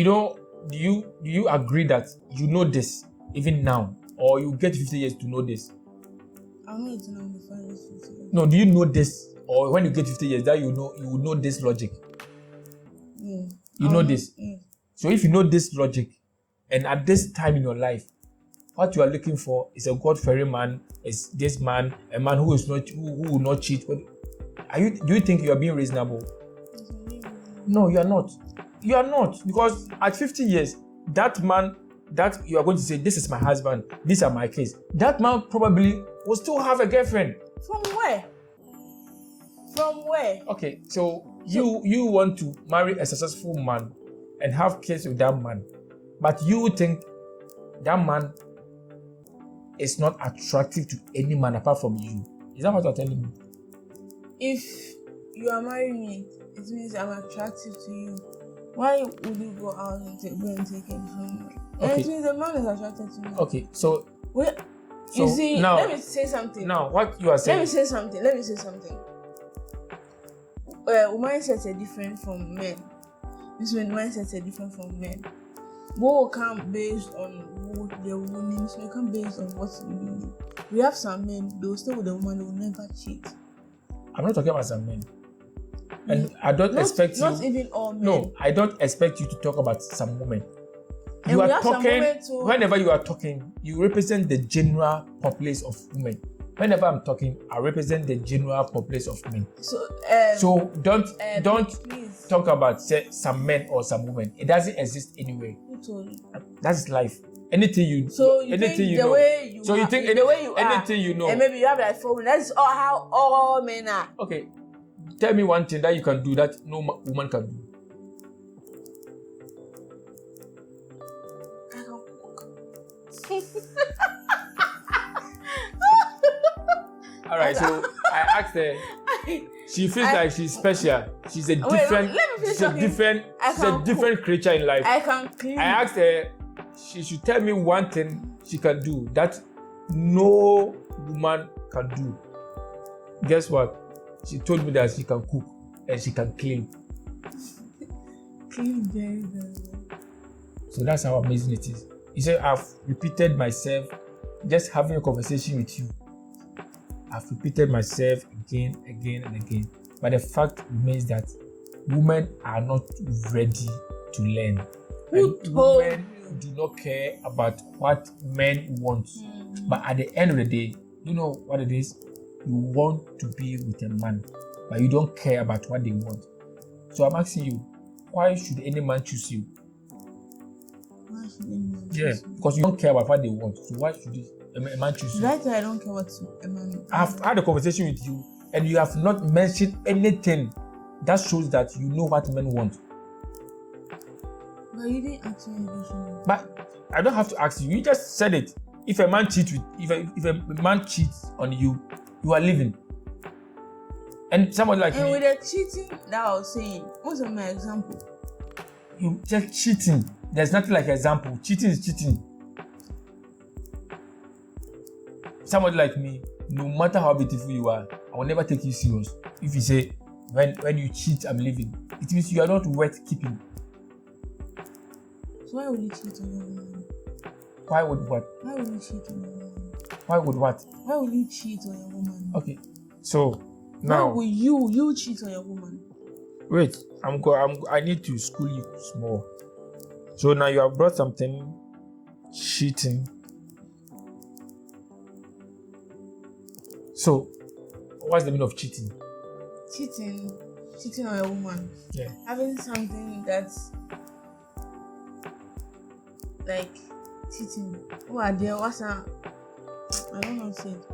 Speaker 2: you agree that you know this even now, or you get 50 years to know this?
Speaker 1: I'll know it now before I get 50 years.
Speaker 2: No, do you know this, or when you get 50 years, that you will know this logic?
Speaker 1: Yeah.
Speaker 2: You know this.
Speaker 1: Yeah.
Speaker 2: So if you know this logic, and at this time in your life, what you are looking for is a God-fearing man, is this man, a man who will not cheat. Do you think you are being reasonable? No, you are not. You are not, because at 50 years, that man that you are going to say, this is my husband, these are my kids, that man probably will still have a girlfriend.
Speaker 1: From where? From where?
Speaker 2: Okay, so you want to marry a successful man and have kids with that man, but you think that man is not attractive to any man apart from you. Is that what you're telling me?
Speaker 1: If you are marrying me, it means I'm attractive to you. Why would you go out and go and take it from me?
Speaker 2: Okay.
Speaker 1: It means the man is attracted to me.
Speaker 2: Okay, so
Speaker 1: you see,
Speaker 2: now,
Speaker 1: let me say something.
Speaker 2: Now, what you are saying?
Speaker 1: Let me say something. Mindsets are different from men. This when mindsets are different from men. Both will come based on what they're willing, so you come based on what you need. We have some men, they will stay with a woman, they will never cheat.
Speaker 2: I'm not talking about some men. And I don't expect you.
Speaker 1: Not even all men.
Speaker 2: No, I don't expect you to talk about some women.
Speaker 1: And
Speaker 2: You
Speaker 1: we
Speaker 2: are
Speaker 1: have some
Speaker 2: talking,
Speaker 1: women too.
Speaker 2: whenever you are talking, you represent the general populace of women. Whenever I'm talking, I represent the general populace of men. So don't
Speaker 1: please.
Speaker 2: talk about some men or some women. It doesn't exist anywhere.
Speaker 1: Who told you?
Speaker 2: That's life. Anything you
Speaker 1: So you
Speaker 2: anything
Speaker 1: think
Speaker 2: you
Speaker 1: the
Speaker 2: know.
Speaker 1: way you
Speaker 2: So you
Speaker 1: are,
Speaker 2: think
Speaker 1: the way you
Speaker 2: anything
Speaker 1: are,
Speaker 2: you know.
Speaker 1: and maybe you have like 4 women. That's how all men are.
Speaker 2: Okay, tell me one thing that you can do that no woman can do.
Speaker 1: I can cook.
Speaker 2: All right, so I asked her. She feels like she's special. She's a different. She's a different creature in life.
Speaker 1: I can clean.
Speaker 2: I asked her. She should tell me one thing she can do that no woman can do. Guess what? She told me that she can cook and she can clean.
Speaker 1: Clean very, very well.
Speaker 2: So that's how amazing it is. You say I've repeated myself just having a conversation with you. I've repeated myself again and again. But the fact remains that women are not ready to learn.
Speaker 1: Who told you?
Speaker 2: Women do not care about what men want. But at the end of the day, you know what it is? You want to be with a man, but you don't care about what they want. So I'm asking you, why should any man choose you?
Speaker 1: Why should any man choose
Speaker 2: Yeah, because you don't care about what they want. So why should a man choose you?
Speaker 1: Right now, I don't care what a man.
Speaker 2: I've had a conversation with you, and you have not mentioned anything that shows that you know what men want.
Speaker 1: But you didn't ask me a question.
Speaker 2: But I don't have to ask you. You just said it. If a man cheats on you, you are leaving. And somebody like
Speaker 1: And
Speaker 2: me,
Speaker 1: with the cheating that I was saying, what's my example?
Speaker 2: you just cheating. There's nothing like example. Cheating is cheating. Somebody like me, no matter how beautiful you are, I will never take you serious. If you say, when you cheat, I'm leaving, it means you are not worth keeping.
Speaker 1: So why would you cheat on your woman?
Speaker 2: Why would what?
Speaker 1: Why would you cheat on your woman?
Speaker 2: Why would what?
Speaker 1: Why would you cheat on your woman?
Speaker 2: Okay, so now.
Speaker 1: Why would you cheat on your woman?
Speaker 2: Wait, I need to school you small. So now you have brought something cheating. So, what's the meaning of cheating?
Speaker 1: Cheating on your woman.
Speaker 2: Yeah.
Speaker 1: Having something that's like cheating. What there? What's a? I don't know how to say it.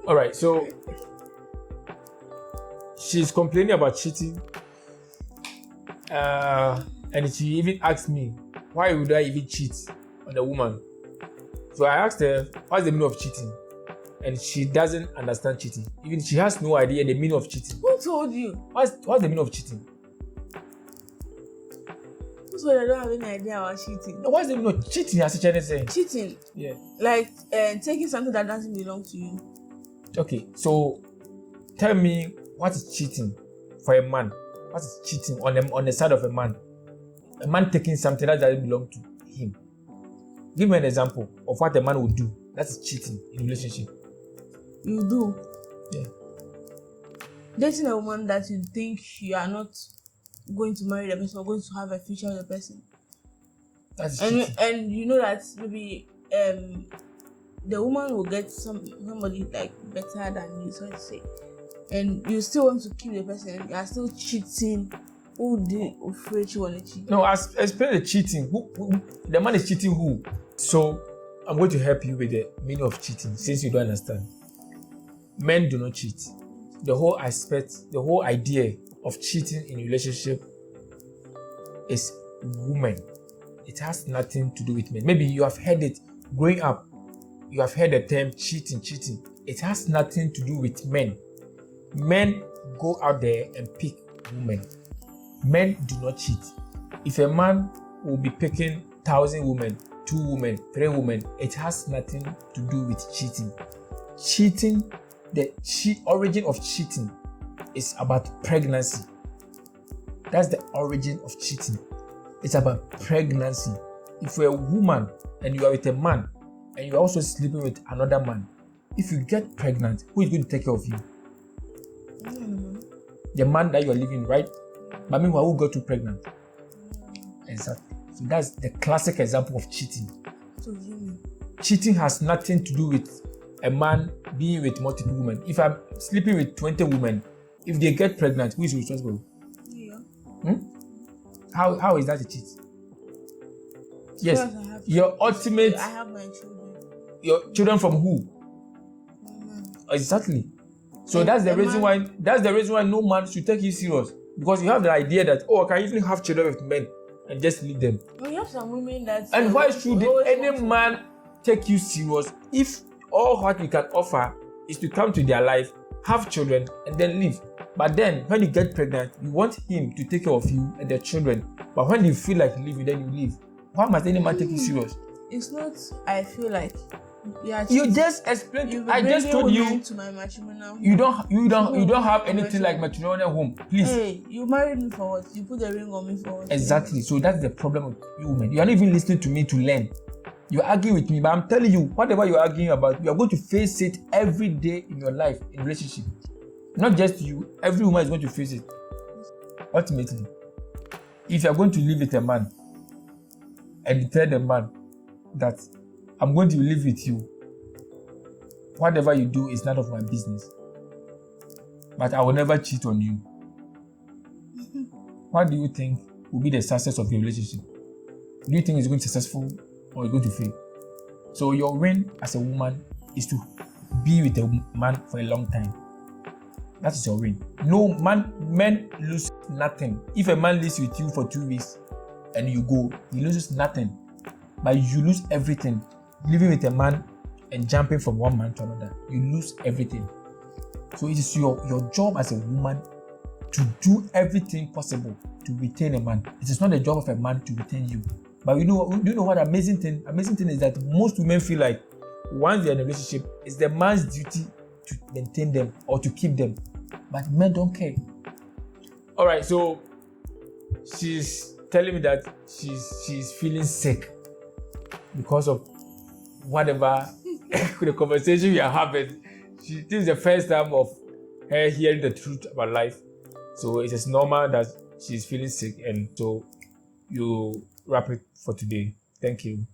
Speaker 2: All right. So she's complaining about cheating, and she even asked me, why would I even cheat on a woman? So I asked her, what's the meaning of cheating? And she doesn't understand cheating. Even she has no idea the meaning of cheating.
Speaker 1: Who told you?
Speaker 2: What's the meaning of cheating?
Speaker 1: Who told you I don't have any idea about cheating?
Speaker 2: No, what's the meaning of cheating, as Chene is saying?
Speaker 1: Cheating.
Speaker 2: Yeah.
Speaker 1: Like taking something that doesn't belong to you.
Speaker 2: Okay, so tell me, what is cheating for a man? What is cheating on the side of a man? A man taking something that doesn't belong to him. Give me an example of what a man would do. That's cheating in a relationship.
Speaker 1: You do.
Speaker 2: Yeah.
Speaker 1: Dating a woman that you think you are not going to marry the person or going to have a future with the person.
Speaker 2: That's cheating.
Speaker 1: And you know that maybe the woman will get somebody like better than you, so to say. And you still want to keep the person, you are still cheating. Who did afraid you want to cheat?
Speaker 2: No, explain the cheating. Who the man is cheating who? So I'm going to help you with the meaning of cheating since you don't understand. Men do not cheat. The whole aspect, the whole idea of cheating in a relationship is women. It has nothing to do with men. Maybe you have heard it growing up. You have heard the term cheating. It has nothing to do with men. Men go out there and pick women. Men do not cheat. If a man will be picking 1,000 women, 2 women, 3 women, it has nothing to do with cheating. Cheating, the origin of cheating is about pregnancy. That's the origin of cheating. It's about pregnancy. If you're a woman and you are with a man and you're also sleeping with another man, if you get pregnant, who is going to take care of you? The man that you are living, right? But meanwhile, who got you pregnant? Exactly. So that's the classic example of cheating. Cheating has nothing to do with a man being with multiple women. If I'm sleeping with 20 women, if they get pregnant, who is responsible?
Speaker 1: Yeah.
Speaker 2: How is that a cheat? Yes. Your ultimate.
Speaker 1: I have my children.
Speaker 2: Your children from who? Exactly. So that's the reason why. That's the reason why no man should take you serious, because you have the idea that I can even have children with men and just leave them.
Speaker 1: We have some women that.
Speaker 2: And why should any man take you serious if all what you can offer is to come to their life, have children, and then leave? But then when you get pregnant, you want him to take care of you and the children. But when you feel like leaving, then you leave. Why must any man take you serious?
Speaker 1: It's not. I feel like.
Speaker 2: You just explained. I just told you.
Speaker 1: To my matrimonial
Speaker 2: you don't have anything like matrimonial home. Please.
Speaker 1: Hey, you married me for what? You put the ring on me for what?
Speaker 2: Exactly. So that's the problem with you women. You are not even listening to me to learn. You argue with me, but I'm telling you, whatever you're arguing about, you are going to face it every day in your life in relationship. Not just you. Every woman is going to face it. Ultimately, if you are going to live with a man and you tell the man that I'm going to live with you, whatever you do is none of my business, but I will never cheat on you. What do you think will be the success of your relationship? Do you think it's going to be successful or it's going to fail? So your win as a woman is to be with a man for a long time. That is your win. No man, men lose nothing. If a man lives with you for 2 weeks and you go, he loses nothing, but you lose everything. living with a man and jumping from one man to another, you lose everything. So it is your job as a woman to do everything possible to retain a man. It is not the job of a man to retain you. But you know what amazing thing? Amazing thing is that most women feel like once they're in a relationship, it's the man's duty to maintain them or to keep them. But men don't care. All right, so she's telling me that she's feeling sick because of whatever the conversation we are having. This is the first time of her hearing the truth about life. So it is normal that she's feeling sick, and so you wrap it for today. Thank you.